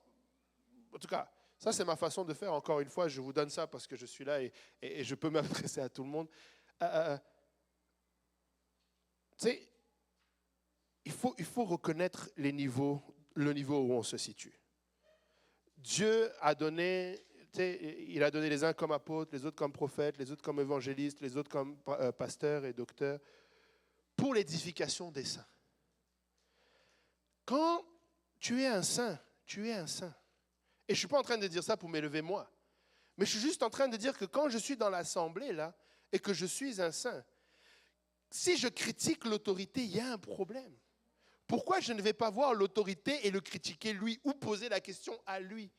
En tout cas... Ça, c'est ma façon de faire. Encore une fois, je vous donne ça parce que je suis là et je peux m'adresser à tout le monde. Tu sais, il faut reconnaître le niveau où on se situe. Dieu a donné, il a donné les uns comme apôtres, les autres comme prophètes, les autres comme évangélistes, les autres comme pasteurs et docteurs, pour l'édification des saints. Quand tu es un saint, tu es un saint. Et je ne suis pas en train de dire ça pour m'élever moi. Mais je suis juste en train de dire que quand je suis dans l'assemblée, là, et que je suis un saint, si je critique l'autorité, il y a un problème. Pourquoi je ne vais pas voir l'autorité et le critiquer lui ou poser la question à lui?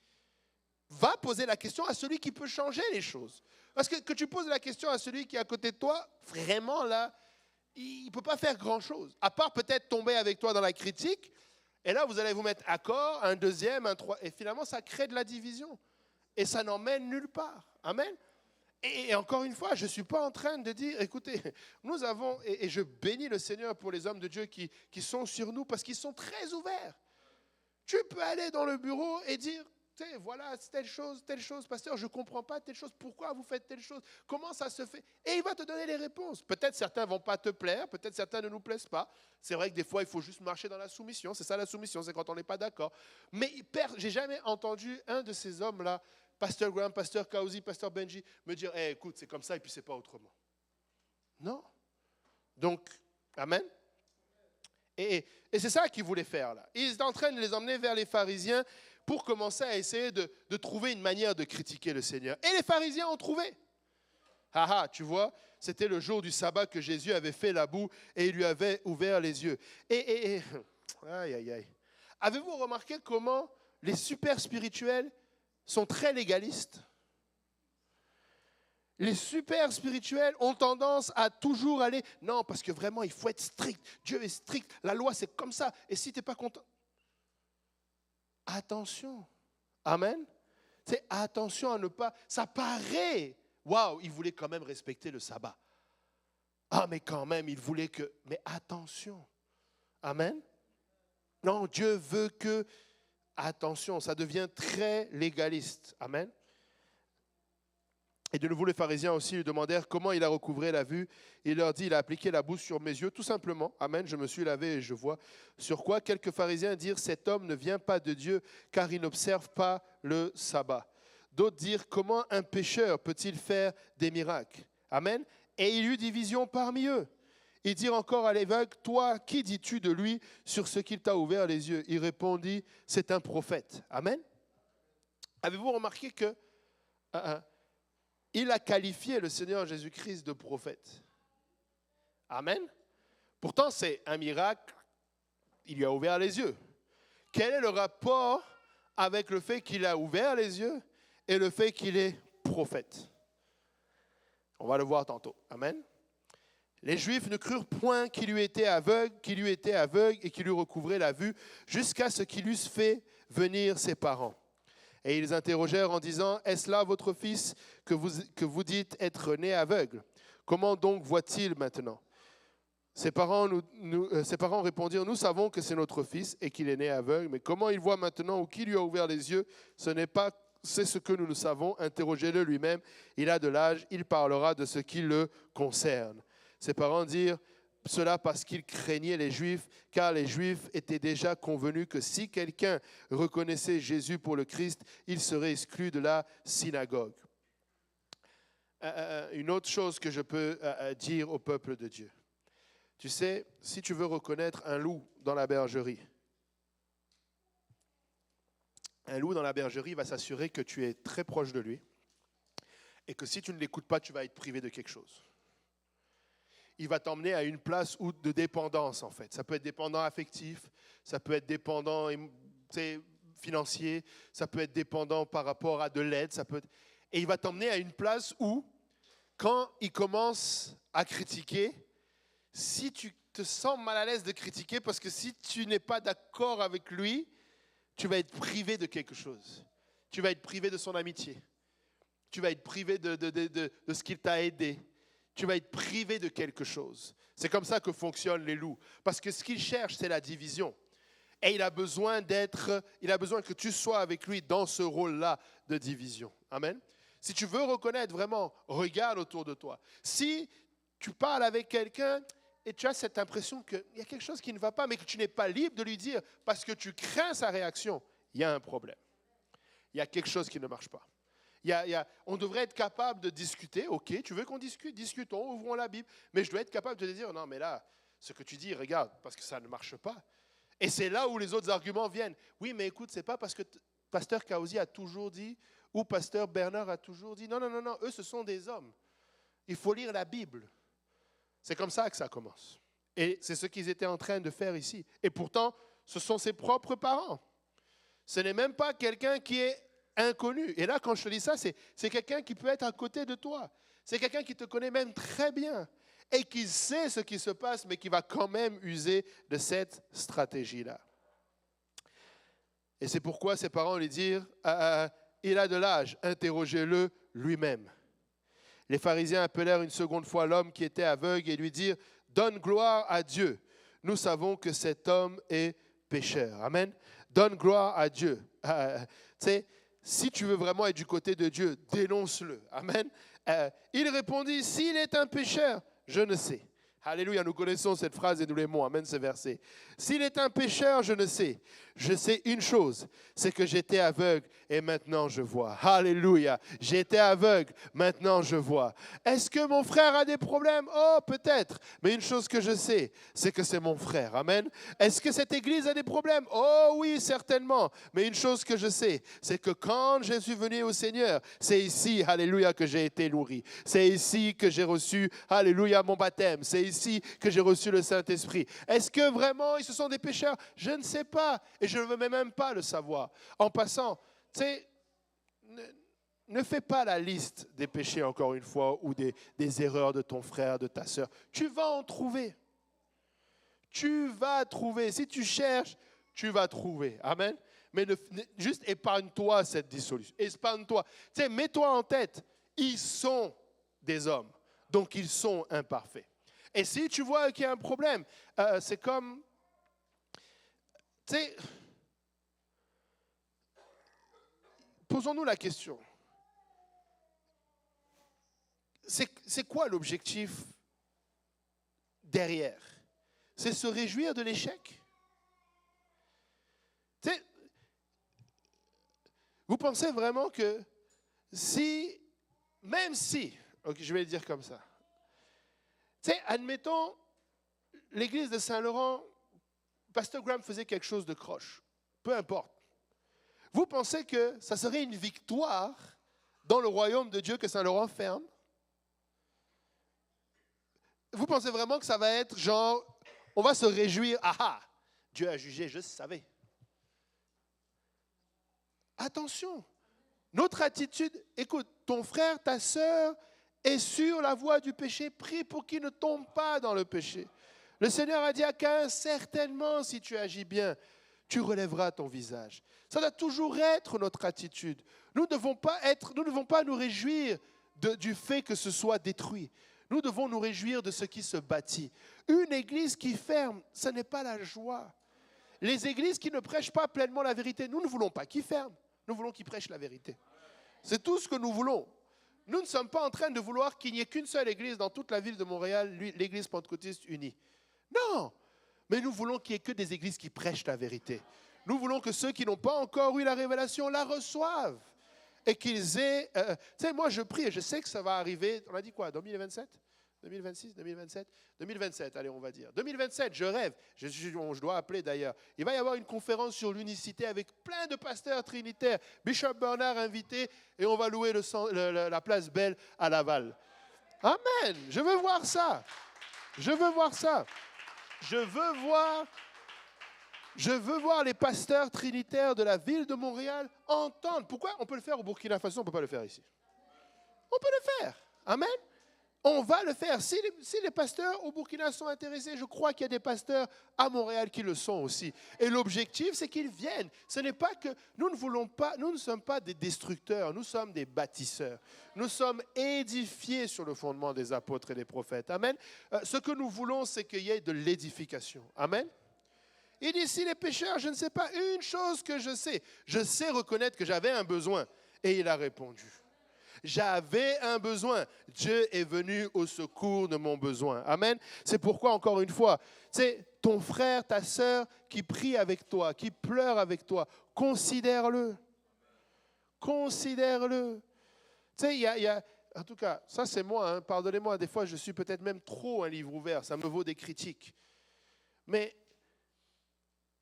Va poser la question à celui qui peut changer les choses. Parce que tu poses la question à celui qui est à côté de toi, vraiment là, il ne peut pas faire grand-chose. À part peut-être tomber avec toi dans la critique Et là, vous allez vous mettre accord, un deuxième, un trois. Et finalement, ça crée de la division. Et ça n'emmène nulle part. Amen. Et encore une fois, je ne suis pas en train de dire, écoutez, nous avons, et je bénis le Seigneur pour les hommes de Dieu qui sont sur nous parce qu'ils sont très ouverts. Tu peux aller dans le bureau et dire, voilà, telle chose, pasteur, je ne comprends pas telle chose, pourquoi vous faites telle chose, comment ça se fait? Et il va te donner les réponses. Peut-être certains ne vont pas te plaire, peut-être certains ne nous plaisent pas. C'est vrai que des fois, il faut juste marcher dans la soumission. C'est ça la soumission, c'est quand on n'est pas d'accord. Mais je n'ai jamais entendu un de ces hommes-là, Pasteur Graham, Pasteur Kausi, Pasteur Benji, me dire, écoute, c'est comme ça et puis c'est pas autrement. Non. Donc, amen. Et c'est ça qu'il voulait faire là. Il est en train de les emmener vers les pharisiens pour commencer à essayer de trouver une manière de critiquer le Seigneur. Et les pharisiens ont trouvé. Tu vois, c'était le jour du sabbat que Jésus avait fait la boue et il lui avait ouvert les yeux. Aïe. Avez-vous remarqué comment les super spirituels sont très légalistes? Les super spirituels ont tendance à toujours aller, non, parce que vraiment, il faut être strict. Dieu est strict. La loi, c'est comme ça. Et si tu n'es pas content, attention. Amen. C'est attention à ne pas, ça paraît, waouh, il voulait quand même respecter le sabbat. Mais quand même, il voulait que, mais attention. Amen. Non, Dieu veut que, attention, ça devient très légaliste. Amen. Et de nouveau, les pharisiens aussi lui demandèrent comment il a recouvré la vue. Il leur dit, il a appliqué la boue sur mes yeux, tout simplement. Amen, je me suis lavé et je vois. Sur quoi quelques pharisiens dirent, cet homme ne vient pas de Dieu, car il n'observe pas le sabbat. D'autres dirent, comment un pécheur peut-il faire des miracles? Amen. Et il y eut division parmi eux. Ils dirent encore à l'aveugle, toi, qui dis-tu de lui sur ce qu'il t'a ouvert les yeux? Il répondit, c'est un prophète. Amen. Avez-vous remarqué que il a qualifié le Seigneur Jésus-Christ de prophète? Amen. Pourtant, c'est un miracle, il lui a ouvert les yeux. Quel est le rapport avec le fait qu'il a ouvert les yeux et le fait qu'il est prophète? On va le voir tantôt. Amen. Les Juifs ne crurent point qu'il lui était aveugle et qu'il lui recouvrait la vue jusqu'à ce qu'il eusse fait venir ses parents. Et ils interrogèrent en disant, est-ce là votre fils que vous dites être né aveugle? Comment donc voit-il maintenant? Ses parents répondirent, nous savons que c'est notre fils et qu'il est né aveugle, mais comment il voit maintenant ou qui lui a ouvert les yeux, c'est ce que nous le savons, interrogez-le lui-même, il a de l'âge, il parlera de ce qui le concerne. Ses parents dirent, cela parce qu'ils craignaient les Juifs, car les Juifs étaient déjà convenus que si quelqu'un reconnaissait Jésus pour le Christ, il serait exclu de la synagogue. Une autre chose que je peux dire au peuple de Dieu. Tu sais, si tu veux reconnaître un loup dans la bergerie, un loup dans la bergerie va s'assurer que tu es très proche de lui et que si tu ne l'écoutes pas, tu vas être privé de quelque chose. Il va t'emmener à une place de dépendance, en fait. Ça peut être dépendant affectif, ça peut être dépendant financier, ça peut être dépendant par rapport à de l'aide, et il va t'emmener à une place où, quand il commence à critiquer, si tu te sens mal à l'aise de critiquer, parce que si tu n'es pas d'accord avec lui, tu vas être privé de quelque chose. Tu vas être privé de son amitié. Tu vas être privé de ce qu'il t'a aidé. Tu vas être privé de quelque chose. C'est comme ça que fonctionnent les loups. Parce que ce qu'il cherche, c'est la division. Et il a besoin que tu sois avec lui dans ce rôle-là de division. Amen. Si tu veux reconnaître vraiment, regarde autour de toi. Si tu parles avec quelqu'un et tu as cette impression qu'il y a quelque chose qui ne va pas, mais que tu n'es pas libre de lui dire parce que tu crains sa réaction, il y a un problème. Il y a quelque chose qui ne marche pas. On devrait être capable de discuter. Ok, tu veux qu'on discute? Discutons, ouvrons la Bible. Mais je dois être capable de te dire, non, mais là, ce que tu dis, regarde, parce que ça ne marche pas. Et c'est là où les autres arguments viennent. Oui, mais écoute, c'est pas parce que Pasteur Kausi a toujours dit, ou Pasteur Bernard a toujours dit. Non, eux, ce sont des hommes. Il faut lire la Bible. C'est comme ça que ça commence. Et c'est ce qu'ils étaient en train de faire ici. Et pourtant, ce sont ses propres parents. Ce n'est même pas quelqu'un qui est inconnu. Et là, quand je te dis ça, c'est quelqu'un qui peut être à côté de toi. C'est quelqu'un qui te connaît même très bien et qui sait ce qui se passe, mais qui va quand même user de cette stratégie-là. Et c'est pourquoi ses parents lui dirent, il a de l'âge, interrogez-le lui-même. Les pharisiens appelèrent une seconde fois l'homme qui était aveugle et lui dirent, donne gloire à Dieu. Nous savons que cet homme est pécheur. Amen. Donne gloire à Dieu. Tu sais, si tu veux vraiment être du côté de Dieu, dénonce-le. Amen. Il répondit, s'il est un pécheur, je ne sais. Alléluia, nous connaissons cette phrase et nous l'aimons. Amen, ce verset. S'il est un pécheur, je ne sais. Je sais une chose, c'est que j'étais aveugle et maintenant je vois. Alléluia, j'étais aveugle, maintenant je vois. Est-ce que mon frère a des problèmes? Oh, peut-être. Mais une chose que je sais, c'est que c'est mon frère. Amen. Est-ce que cette église a des problèmes? Oh oui, certainement. Mais une chose que je sais, c'est que quand je suis venu au Seigneur, c'est ici, alléluia, que j'ai été nourri. C'est ici que j'ai reçu, alléluia, mon baptême. C'est ici que j'ai reçu le Saint-Esprit. Est-ce que vraiment ils se sont des pécheurs? Je ne sais pas et je ne veux même pas le savoir. En passant, tu sais, ne fais pas la liste des péchés encore une fois ou des erreurs de ton frère, de ta sœur. Tu vas en trouver. Tu vas trouver. Si tu cherches, tu vas trouver. Amen. Mais juste épargne-toi cette dissolution. Épargne-toi. Tu sais, mets-toi en tête, ils sont des hommes. Donc ils sont imparfaits. Et si tu vois qu'il y a un problème, c'est comme, tu sais, posons-nous la question. C'est quoi l'objectif derrière? C'est se réjouir de l'échec? Tu sais, vous pensez vraiment que si, même si, ok, je vais le dire comme ça, tu sais, admettons, l'église de Saint-Laurent, Pasteur Graham faisait quelque chose de croche. Peu importe. Vous pensez que ça serait une victoire dans le royaume de Dieu que Saint-Laurent ferme? Vous pensez vraiment que ça va être genre, on va se réjouir, ah, Dieu a jugé, je savais. Attention, notre attitude, écoute, ton frère, ta sœur est sur la voie du péché, prie pour qu'il ne tombe pas dans le péché. Le Seigneur a dit à Caïn, certainement si tu agis bien, tu relèveras ton visage. Ça doit toujours être notre attitude. Nous ne devons pas nous réjouir du fait que ce soit détruit. Nous devons nous réjouir de ce qui se bâtit. Une église qui ferme, ce n'est pas la joie. Les églises qui ne prêchent pas pleinement la vérité, nous ne voulons pas qu'ils ferment. Nous voulons qu'ils prêchent la vérité. C'est tout ce que nous voulons. Nous ne sommes pas en train de vouloir qu'il n'y ait qu'une seule église dans toute la ville de Montréal, l'église pentecôtiste unie. Non, mais nous voulons qu'il n'y ait que des églises qui prêchent la vérité. Nous voulons que ceux qui n'ont pas encore eu la révélation la reçoivent. Et qu'ils aient... tu sais, moi je prie et je sais que ça va arriver, on a dit quoi, 2027 2026, 2027 2027, allez, on va dire. 2027, je rêve. Je dois appeler d'ailleurs. Il va y avoir une conférence sur l'unicité avec plein de pasteurs trinitaires. Bishop Bernard invité et on va louer la place Belle à Laval. Amen. Je veux voir ça. Je veux voir ça. Je veux voir les pasteurs trinitaires de la ville de Montréal entendre. Pourquoi on peut le faire au Burkina Faso, on ne peut pas le faire ici? On peut le faire. Amen. On va le faire. Si les pasteurs au Burkina sont intéressés, je crois qu'il y a des pasteurs à Montréal qui le sont aussi. Et l'objectif, c'est qu'ils viennent. Ce n'est pas que nous ne sommes pas des destructeurs, nous sommes des bâtisseurs. Nous sommes édifiés sur le fondement des apôtres et des prophètes. Amen. Ce que nous voulons, c'est qu'il y ait de l'édification. Amen. Il dit, si les pécheurs, je ne sais pas, une chose que je sais reconnaître que j'avais un besoin. Et il a répondu. J'avais un besoin. Dieu est venu au secours de mon besoin. Amen. C'est pourquoi, encore une fois, c'est ton frère, ta sœur qui prie avec toi, qui pleure avec toi, considère-le. Considère-le. Tu sais, il y a, en tout cas, ça c'est moi, hein, pardonnez-moi, des fois je suis peut-être même trop un livre ouvert, ça me vaut des critiques. Mais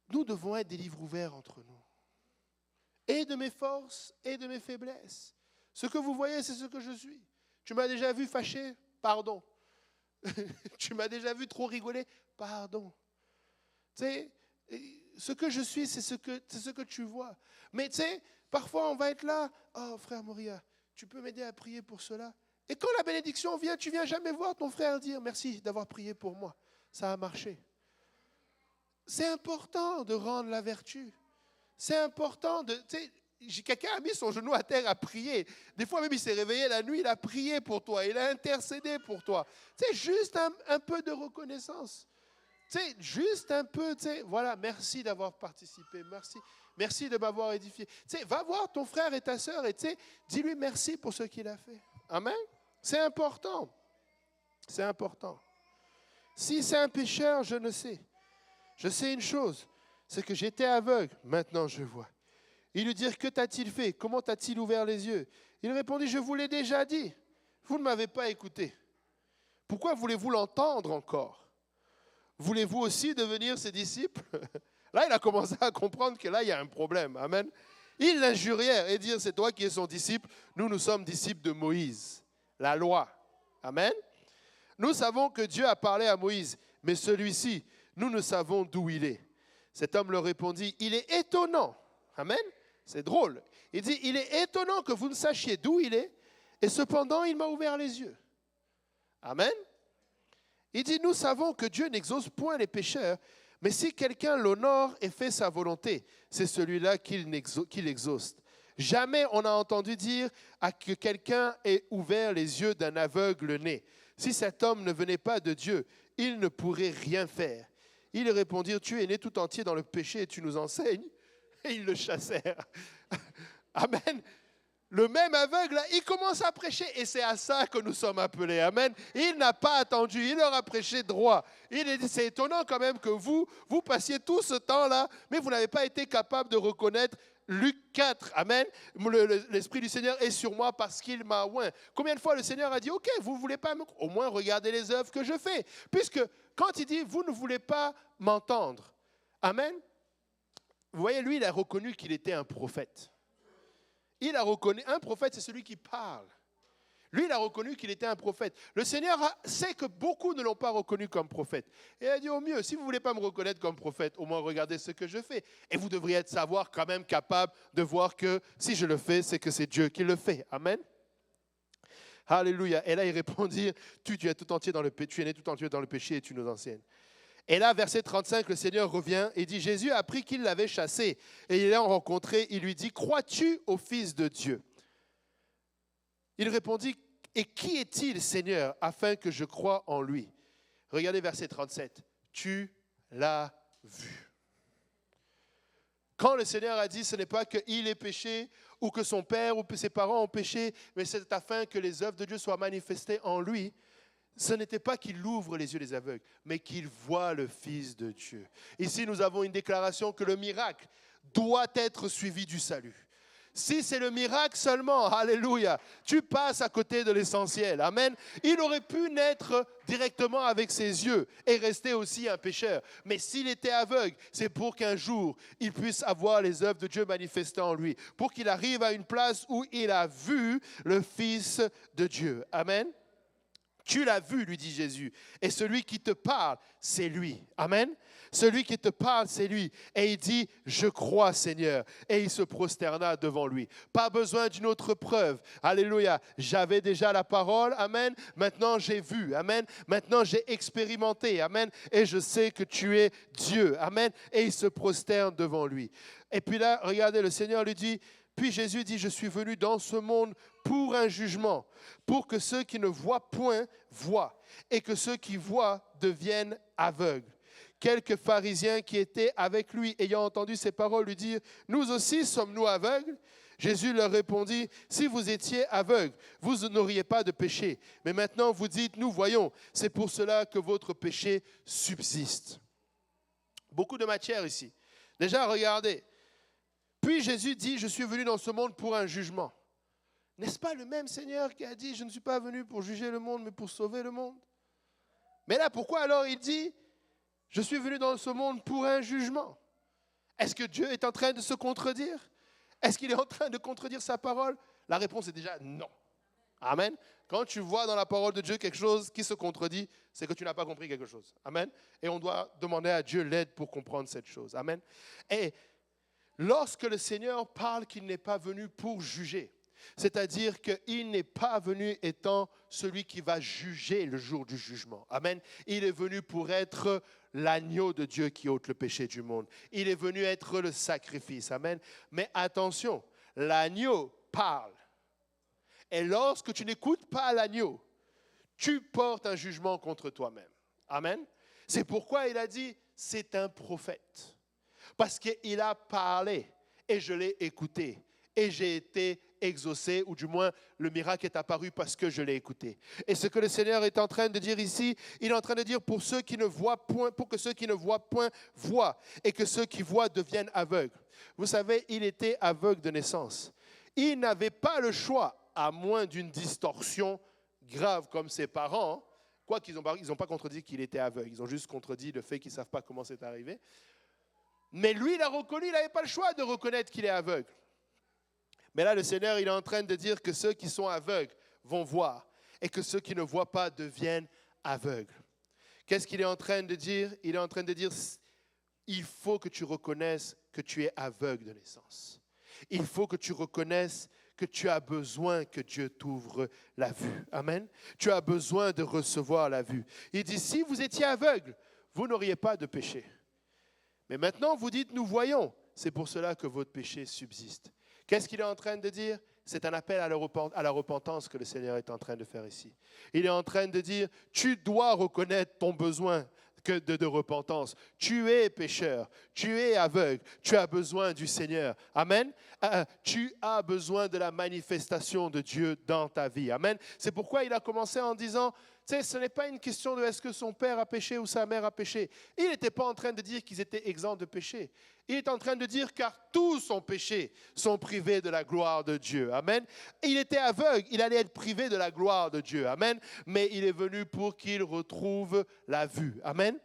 nous devons être des livres ouverts entre nous. Et de mes forces et de mes faiblesses. Ce que vous voyez, c'est ce que je suis. Tu m'as déjà vu fâché? Pardon. Tu m'as déjà vu trop rigoler? Pardon. Tu sais, ce que je suis, c'est ce que tu vois. Mais tu sais, parfois on va être là. Oh, frère Moria, tu peux m'aider à prier pour cela? Et quand la bénédiction vient, tu ne viens jamais voir ton frère dire merci d'avoir prié pour moi. Ça a marché. C'est important de rendre la vertu. C'est important de... Quelqu'un a mis son genou à terre à prier. Des fois même, il s'est réveillé la nuit, il a prié pour toi, il a intercédé pour toi. C'est juste un peu de reconnaissance. Juste un peu, voilà, merci d'avoir participé, merci de m'avoir édifié. Va voir ton frère et ta sœur et dis-lui merci pour ce qu'il a fait. Amen. C'est important. C'est important. Si c'est un pécheur, je ne sais. Je sais une chose, c'est que j'étais aveugle, maintenant je vois. Il lui dit, que t'a-t-il fait? Comment t'a-t-il ouvert les yeux? Il répondit, je vous l'ai déjà dit. Vous ne m'avez pas écouté. Pourquoi voulez-vous l'entendre encore? Voulez-vous aussi devenir ses disciples? Là, il a commencé à comprendre que là, il y a un problème. Amen. Il l'injuriait et dire, c'est toi qui es son disciple. Nous sommes disciples de Moïse, la loi. Amen. Nous savons que Dieu a parlé à Moïse, mais celui-ci, nous ne savons d'où il est. Cet homme leur répondit, il est étonnant. Amen. C'est drôle. Il dit, il est étonnant que vous ne sachiez d'où il est, et cependant, il m'a ouvert les yeux. Amen. Il dit, nous savons que Dieu n'exauce point les pécheurs, mais si quelqu'un l'honore et fait sa volonté, c'est celui-là qu'il exauce. Jamais on n'a entendu dire que quelqu'un ait ouvert les yeux d'un aveugle né. Si cet homme ne venait pas de Dieu, il ne pourrait rien faire. Ils répondirent, tu es né tout entier dans le péché et tu nous enseignes. Et ils le chassèrent. Amen. Le même aveugle, il commence à prêcher et c'est à ça que nous sommes appelés. Amen. Il n'a pas attendu, il leur a prêché droit. Il a dit, c'est étonnant quand même que vous passiez tout ce temps-là, mais vous n'avez pas été capable de reconnaître Luc 4. Amen. L'Esprit du Seigneur est sur moi parce qu'il m'a oint. Combien de fois le Seigneur a dit, ok, vous ne voulez pas au moins regarder les œuvres que je fais. Puisque quand il dit, vous ne voulez pas m'entendre. Amen. Vous voyez, lui, il a reconnu qu'il était un prophète. Il a reconnu, un prophète, c'est celui qui parle. Lui, il a reconnu qu'il était un prophète. Le Seigneur sait que beaucoup ne l'ont pas reconnu comme prophète. Et il a dit, au mieux, si vous ne voulez pas me reconnaître comme prophète, au moins regardez ce que je fais. Et vous devriez être quand même capable de voir que si je le fais, c'est que c'est Dieu qui le fait. Amen. Alléluia. Et là, il répondit, tu es né tout entier dans le péché et tu nous enseignes. Et là, verset 35, le Seigneur revient et dit, Jésus a appris qu'il l'avait chassé. Et il l'a rencontré, il lui dit, crois-tu au Fils de Dieu? Il répondit, et qui est-il, Seigneur, afin que je croie en lui? Regardez verset 37, tu l'as vu. Quand le Seigneur a dit, ce n'est pas qu'il ait péché ou que son père ou que ses parents ont péché, mais c'est afin que les œuvres de Dieu soient manifestées en lui. Ce n'était pas qu'il ouvre les yeux des aveugles, mais qu'il voit le Fils de Dieu. Ici, nous avons une déclaration que le miracle doit être suivi du salut. Si c'est le miracle seulement, alléluia, tu passes à côté de l'essentiel. Amen. Il aurait pu naître directement avec ses yeux et rester aussi un pécheur. Mais s'il était aveugle, c'est pour qu'un jour, il puisse avoir les œuvres de Dieu manifestées en lui. Pour qu'il arrive à une place où il a vu le Fils de Dieu. Amen. Tu l'as vu, lui dit Jésus, et celui qui te parle, c'est lui. Amen. Celui qui te parle, c'est lui. Et il dit, je crois, Seigneur. Et il se prosterna devant lui. Pas besoin d'une autre preuve. Alléluia. J'avais déjà la parole. Amen. Maintenant, j'ai vu. Amen. Maintenant, j'ai expérimenté. Amen. Et je sais que tu es Dieu. Amen. Et il se prosterne devant lui. Et puis là, regardez, le Seigneur lui dit, puis Jésus dit, je suis venu dans ce monde pour un jugement, pour que ceux qui ne voient point voient, et que ceux qui voient deviennent aveugles. Quelques pharisiens qui étaient avec lui, ayant entendu ces paroles, lui dirent, nous aussi sommes-nous aveugles? Jésus leur répondit, si vous étiez aveugles, vous n'auriez pas de péché. Mais maintenant vous dites, nous voyons, c'est pour cela que votre péché subsiste. Beaucoup de matière ici. Déjà, regardez. Puis Jésus dit, je suis venu dans ce monde pour un jugement. N'est-ce pas le même Seigneur qui a dit, je ne suis pas venu pour juger le monde, mais pour sauver le monde? Mais là, pourquoi alors il dit, je suis venu dans ce monde pour un jugement? Est-ce que Dieu est en train de se contredire? Est-ce qu'il est en train de contredire sa parole? La réponse est déjà non. Amen. Quand tu vois dans la parole de Dieu quelque chose qui se contredit, c'est que tu n'as pas compris quelque chose. Amen. Et on doit demander à Dieu l'aide pour comprendre cette chose. Amen. Et lorsque le Seigneur parle qu'il n'est pas venu pour juger, C'est-à-dire qu'il n'est pas venu étant celui qui va juger le jour du jugement. Amen. Il est venu pour être l'agneau de Dieu qui ôte le péché du monde. Il est venu être le sacrifice. Amen. Mais attention, l'agneau parle. Et lorsque tu n'écoutes pas l'agneau, tu portes un jugement contre toi-même. Amen. C'est pourquoi il a dit, c'est un prophète. Parce qu'il a parlé et je l'ai écouté. Et j'ai été exaucé, ou du moins le miracle est apparu parce que je l'ai écouté. Et ce que le Seigneur est en train de dire ici, il est en train de dire pour ceux qui ne voient point, pour que ceux qui ne voient point voient, et que ceux qui voient deviennent aveugles. Vous savez, il était aveugle de naissance. Il n'avait pas le choix, à moins d'une distorsion grave comme ses parents. Quoi qu'ils n'ont pas contredit qu'il était aveugle, ils ont juste contredit le fait qu'ils ne savent pas comment c'est arrivé. Mais lui, il a reconnu, il n'avait pas le choix de reconnaître qu'il est aveugle. Mais là, le Seigneur, il est en train de dire que ceux qui sont aveugles vont voir et que ceux qui ne voient pas deviennent aveugles. Qu'est-ce qu'il est en train de dire? Il est en train de dire, il faut que tu reconnaisses que tu es aveugle de naissance. Il faut que tu reconnaisses que tu as besoin que Dieu t'ouvre la vue. Amen. Tu as besoin de recevoir la vue. Il dit, si vous étiez aveugle, vous n'auriez pas de péché. Mais maintenant, vous dites, nous voyons. C'est pour cela que votre péché subsiste. Qu'est-ce qu'il est en train de dire? C'est un appel à la repentance que le Seigneur est en train de faire ici. Il est en train de dire, tu dois reconnaître ton besoin de repentance. Tu es pécheur, tu es aveugle, tu as besoin du Seigneur. Amen. Tu as besoin de la manifestation de Dieu dans ta vie. Amen. C'est pourquoi il a commencé en disant, tu sais, ce n'est pas une question de est-ce que son père a péché ou sa mère a péché. Il n'était pas en train de dire qu'ils étaient exempts de péché. Il est en train de dire car tous ont péché, sont privés de la gloire de Dieu. Amen. Il était aveugle, il allait être privé de la gloire de Dieu. Amen. Mais il est venu pour qu'il retrouve la vue. Amen.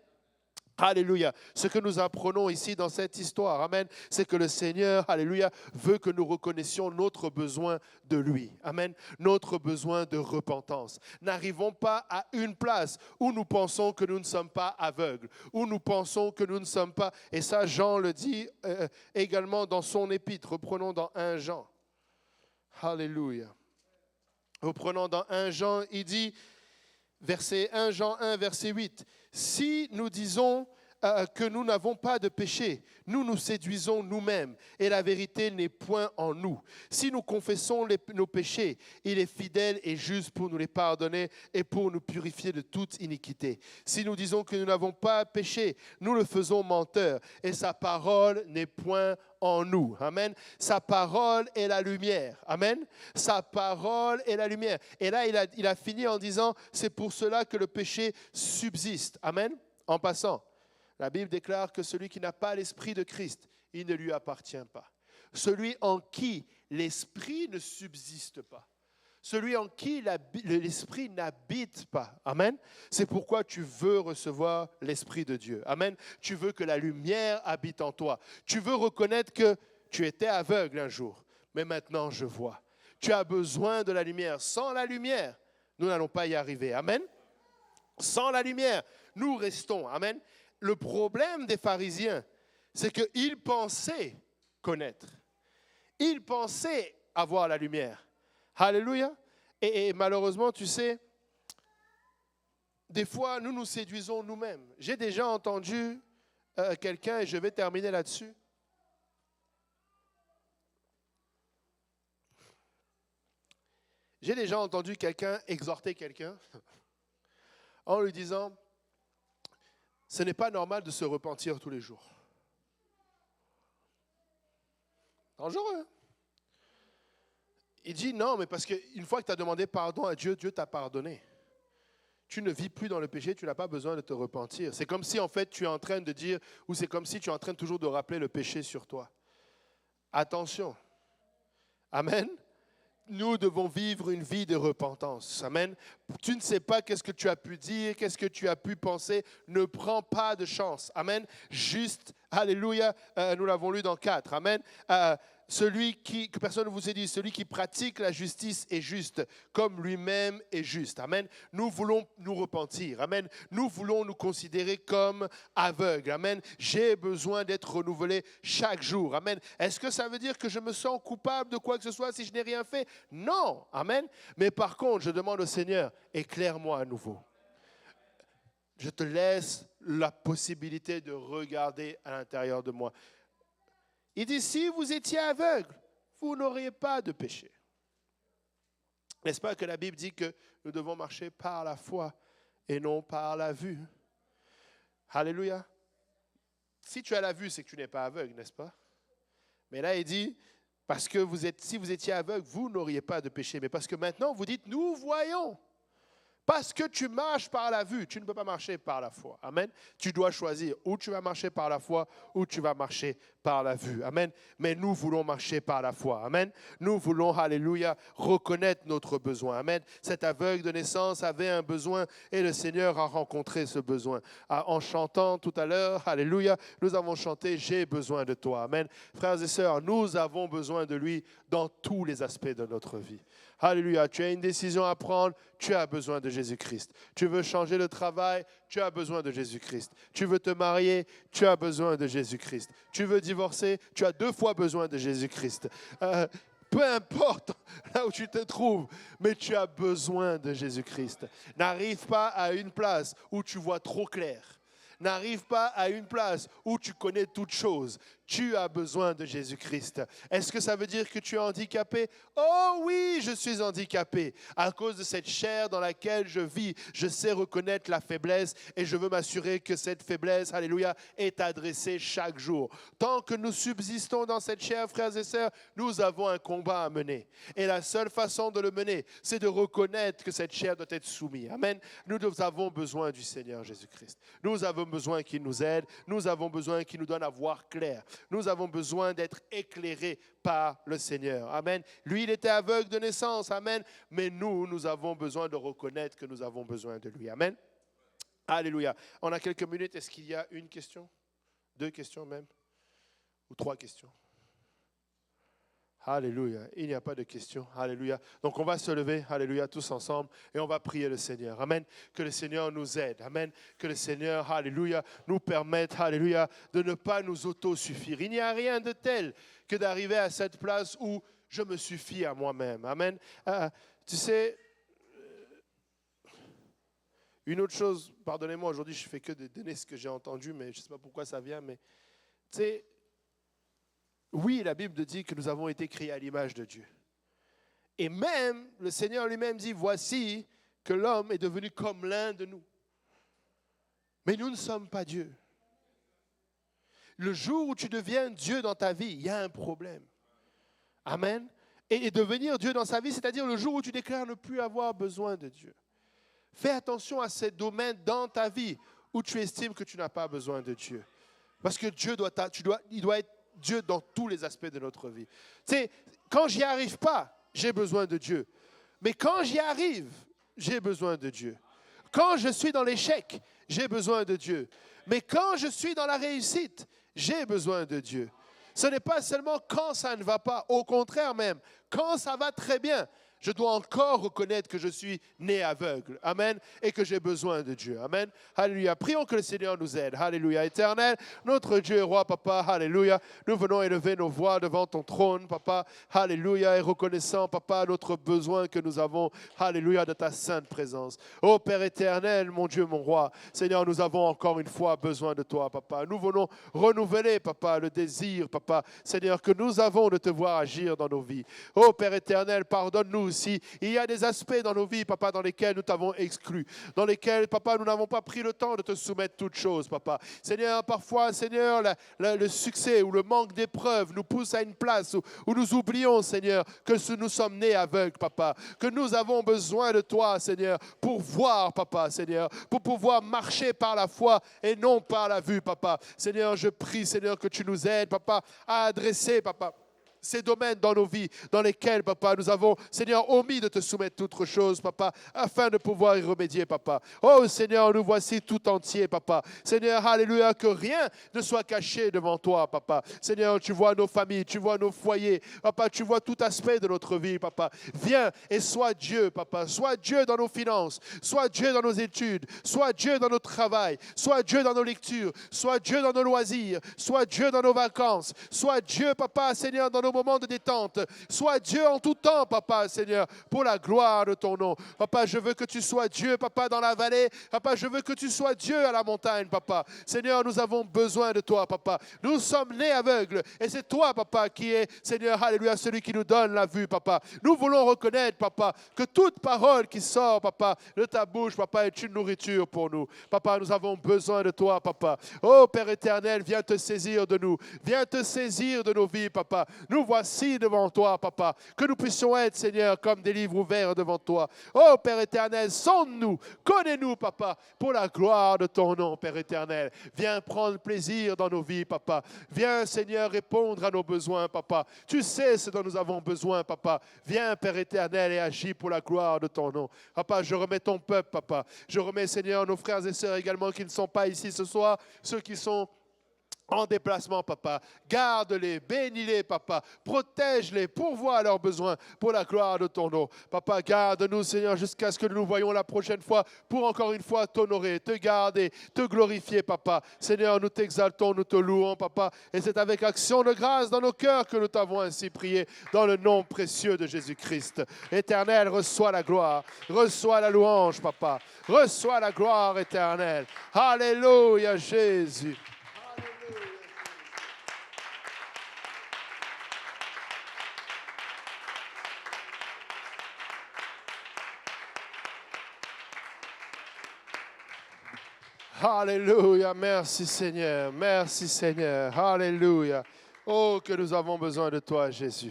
Alléluia. Ce que nous apprenons ici dans cette histoire, amen, c'est que le Seigneur, alléluia, veut que nous reconnaissions notre besoin de lui. Amen. Notre besoin de repentance. N'arrivons pas à une place où nous pensons que nous ne sommes pas aveugles, où nous pensons que nous ne sommes pas, et ça Jean le dit également dans son épître. Reprenons dans 1 Jean. Alléluia. Reprenons dans 1 Jean, il dit, verset 1 Jean 1, verset 8. Si nous disons que nous n'avons pas de péché, nous nous séduisons nous-mêmes et la vérité n'est point en nous. Si nous confessons nos péchés, il est fidèle et juste pour nous les pardonner et pour nous purifier de toute iniquité. Si nous disons que nous n'avons pas péché, nous le faisons menteur et sa parole n'est point en nous. Amen. Sa parole est la lumière. Amen. Sa parole est la lumière. Et là, il a fini en disant, c'est pour cela que le péché subsiste. Amen. En passant, la Bible déclare que celui qui n'a pas l'esprit de Christ, il ne lui appartient pas. Celui en qui l'esprit ne subsiste pas. Celui en qui l'esprit n'habite pas. Amen. C'est pourquoi tu veux recevoir l'esprit de Dieu. Amen. Tu veux que la lumière habite en toi. Tu veux reconnaître que tu étais aveugle un jour, mais maintenant je vois. Tu as besoin de la lumière. Sans la lumière, nous n'allons pas y arriver. Amen. Sans la lumière, nous restons. Amen. Le problème des pharisiens, c'est qu'ils pensaient connaître. Ils pensaient avoir la lumière. Alléluia. Et malheureusement, tu sais, des fois, nous nous séduisons nous-mêmes. J'ai déjà entendu quelqu'un, et je vais terminer là-dessus. J'ai déjà entendu quelqu'un exhorter quelqu'un en lui disant, ce n'est pas normal de se repentir tous les jours. Dangereux. Il dit non, mais parce qu'une fois que tu as demandé pardon à Dieu, Dieu t'a pardonné. Tu ne vis plus dans le péché, tu n'as pas besoin de te repentir. C'est comme si en fait tu es en train de dire, ou c'est comme si tu es en train toujours de rappeler le péché sur toi. Attention. Amen. Nous devons vivre une vie de repentance. Amen. Tu ne sais pas qu'est-ce que tu as pu dire, qu'est-ce que tu as pu penser. Ne prends pas de chance. Amen. Juste, alléluia, nous l'avons lu dans 4. Amen. que personne ne vous ait dit, celui qui pratique la justice est juste, comme lui-même est juste. Amen. Nous voulons nous repentir. Amen. Nous voulons nous considérer comme aveugles. Amen. J'ai besoin d'être renouvelé chaque jour. Amen. Est-ce que ça veut dire que je me sens coupable de quoi que ce soit si je n'ai rien fait? Non. Amen. Mais par contre, je demande au Seigneur, éclaire-moi à nouveau. Je te laisse la possibilité de regarder à l'intérieur de moi. Il dit, si vous étiez aveugle, vous n'auriez pas de péché. N'est-ce pas que la Bible dit que nous devons marcher par la foi et non par la vue? Alléluia. Si tu as la vue, c'est que tu n'es pas aveugle, n'est-ce pas? Mais là, il dit, parce que si vous étiez aveugle, vous n'auriez pas de péché. Mais parce que maintenant, vous dites, nous voyons. Parce que tu marches par la vue, tu ne peux pas marcher par la foi. Amen. Tu dois choisir où tu vas marcher par la foi, ou tu vas marcher par la vue. Amen. Mais nous voulons marcher par la foi. Amen. Nous voulons, alléluia, reconnaître notre besoin. Amen. Cet aveugle de naissance avait un besoin et le Seigneur a rencontré ce besoin. En chantant tout à l'heure, alléluia, nous avons chanté « J'ai besoin de toi ». Amen. Frères et sœurs, nous avons besoin de lui dans tous les aspects de notre vie. Alléluia, tu as une décision à prendre, tu as besoin de Jésus-Christ. Tu veux changer de travail, tu as besoin de Jésus-Christ. Tu veux te marier, tu as besoin de Jésus-Christ. Tu veux divorcer, tu as 2 fois besoin de Jésus-Christ. Peu importe là où tu te trouves, mais tu as besoin de Jésus-Christ. N'arrive pas à une place où tu vois trop clair. N'arrive pas à une place où tu connais toutes choses. Tu as besoin de Jésus-Christ. Est-ce que ça veut dire que tu es handicapé? Oh oui, je suis handicapé. À cause de cette chair dans laquelle je vis, je sais reconnaître la faiblesse et je veux m'assurer que cette faiblesse, alléluia, est adressée chaque jour. Tant que nous subsistons dans cette chair, frères et sœurs, nous avons un combat à mener. Et la seule façon de le mener, c'est de reconnaître que cette chair doit être soumise. Amen. Nous avons besoin du Seigneur Jésus-Christ. Nous avons besoin qu'il nous aide. Nous avons besoin qu'il nous donne à voir clair. Nous avons besoin d'être éclairés par le Seigneur. Amen. Lui, il était aveugle de naissance. Amen. Mais nous avons besoin de reconnaître que nous avons besoin de lui. Amen. Alléluia. On a quelques minutes. Est-ce qu'il y a une question? 2 questions même? Ou 3 questions? Alléluia. Il n'y a pas de questions. Alléluia. Donc on va se lever, alléluia, tous ensemble et on va prier le Seigneur. Amen. Que le Seigneur nous aide. Amen. Que le Seigneur, alléluia, nous permette, alléluia, de ne pas nous autosuffire. Il n'y a rien de tel que d'arriver à cette place où je me suffis à moi-même. Amen. Tu sais, une autre chose, pardonnez-moi, aujourd'hui je ne fais que de donner ce que j'ai entendu, mais je ne sais pas pourquoi ça vient, mais tu sais, oui, la Bible dit que nous avons été créés à l'image de Dieu. Et même, le Seigneur lui-même dit, voici que l'homme est devenu comme l'un de nous. Mais nous ne sommes pas Dieu. Le jour où tu deviens Dieu dans ta vie, il y a un problème. Amen. Et devenir Dieu dans sa vie, c'est-à-dire le jour où tu déclares ne plus avoir besoin de Dieu. Fais attention à ces domaines dans ta vie où tu estimes que tu n'as pas besoin de Dieu. Parce que Dieu il doit être Dieu dans tous les aspects de notre vie. Tu sais, quand j'y arrive pas, j'ai besoin de Dieu. Mais quand j'y arrive, j'ai besoin de Dieu. Quand je suis dans l'échec, j'ai besoin de Dieu. Mais quand je suis dans la réussite, j'ai besoin de Dieu. Ce n'est pas seulement quand ça ne va pas, au contraire même, quand ça va très bien, je dois encore reconnaître que je suis né aveugle. Amen. Et que j'ai besoin de Dieu. Amen. Alléluia. Prions que le Seigneur nous aide. Alléluia. Éternel, notre Dieu et roi, papa. Alléluia. Nous venons élever nos voix devant ton trône, papa. Alléluia. Et reconnaissant, papa, notre besoin que nous avons. Alléluia. De ta sainte présence. Ô Père éternel, mon Dieu, mon roi. Seigneur, nous avons encore une fois besoin de toi, papa. Nous venons renouveler, papa, le désir, papa. Seigneur, que nous avons de te voir agir dans nos vies. Ô Père éternel, pardonne-nous aussi. Il y a des aspects dans nos vies, papa, dans lesquels nous t'avons exclu, dans lesquels, papa, nous n'avons pas pris le temps de te soumettre toutes choses, papa. Seigneur, parfois, Seigneur, le succès ou le manque d'épreuves nous pousse à une place où nous oublions, Seigneur, que nous sommes nés aveugles, papa, que nous avons besoin de toi, Seigneur, pour voir, papa, Seigneur, pour pouvoir marcher par la foi et non par la vue, papa. Seigneur, je prie, Seigneur, que tu nous aides, papa, à adresser, papa, ces domaines dans nos vies, dans lesquels, papa, nous avons, Seigneur, omis de te soumettre toutes choses, papa, afin de pouvoir y remédier, papa. Oh, Seigneur, nous voici tout entier, papa. Seigneur, alléluia, que rien ne soit caché devant toi, papa. Seigneur, tu vois nos familles, tu vois nos foyers, papa, tu vois tout aspect de notre vie, papa. Viens et sois Dieu, papa. Sois Dieu dans nos finances, sois Dieu dans nos études, sois Dieu dans notre travail, sois Dieu dans nos lectures, sois Dieu dans nos loisirs, sois Dieu dans nos vacances, sois Dieu, papa, Seigneur, dans nos moments de détente, sois Dieu en tout temps, papa, Seigneur, pour la gloire de ton nom. Papa, je veux que tu sois Dieu, papa, dans la vallée, papa, je veux que tu sois Dieu à la montagne, papa. Seigneur, nous avons besoin de toi, papa. Nous sommes nés aveugles et c'est toi, papa, qui est, Seigneur, alléluia, celui qui nous donne la vue, papa. Nous voulons reconnaître, papa, que toute parole qui sort, papa, de ta bouche, papa, est une nourriture pour nous. Papa, nous avons besoin de toi, papa. Oh, Père éternel, viens te saisir de nous. Viens te saisir de nos vies, papa. Nous voici devant toi, papa. Que nous puissions être, Seigneur, comme des livres ouverts devant toi. Oh, Père éternel, sonde-nous, connais-nous, papa, pour la gloire de ton nom, Père éternel. Viens prendre plaisir dans nos vies, papa. Viens, Seigneur, répondre à nos besoins, papa. Tu sais ce dont nous avons besoin, papa. Viens, Père éternel, et agis pour la gloire de ton nom. Papa, je remets ton peuple, papa. Je remets, Seigneur, nos frères et sœurs également qui ne sont pas ici ce soir, ceux qui sont en déplacement, papa. Garde-les, bénis-les, papa. Protège-les, pourvois à leurs besoins pour la gloire de ton nom. Papa, garde-nous, Seigneur, jusqu'à ce que nous nous voyions la prochaine fois pour encore une fois t'honorer, te garder, te glorifier, papa. Seigneur, nous t'exaltons, nous te louons, papa. Et c'est avec action de grâce dans nos cœurs que nous t'avons ainsi prié dans le nom précieux de Jésus-Christ. Éternel, reçois la gloire, reçois la louange, papa. Reçois la gloire éternelle. Alléluia, Jésus. Alléluia, merci Seigneur, merci Seigneur, alléluia. Oh, que nous avons besoin de toi, Jésus.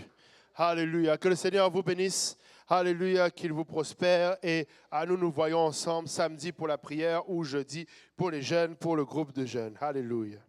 Alléluia, que le Seigneur vous bénisse, alléluia, qu'il vous prospère et à nous voyons ensemble samedi pour la prière ou jeudi pour les jeunes, pour le groupe de jeunes. Alléluia.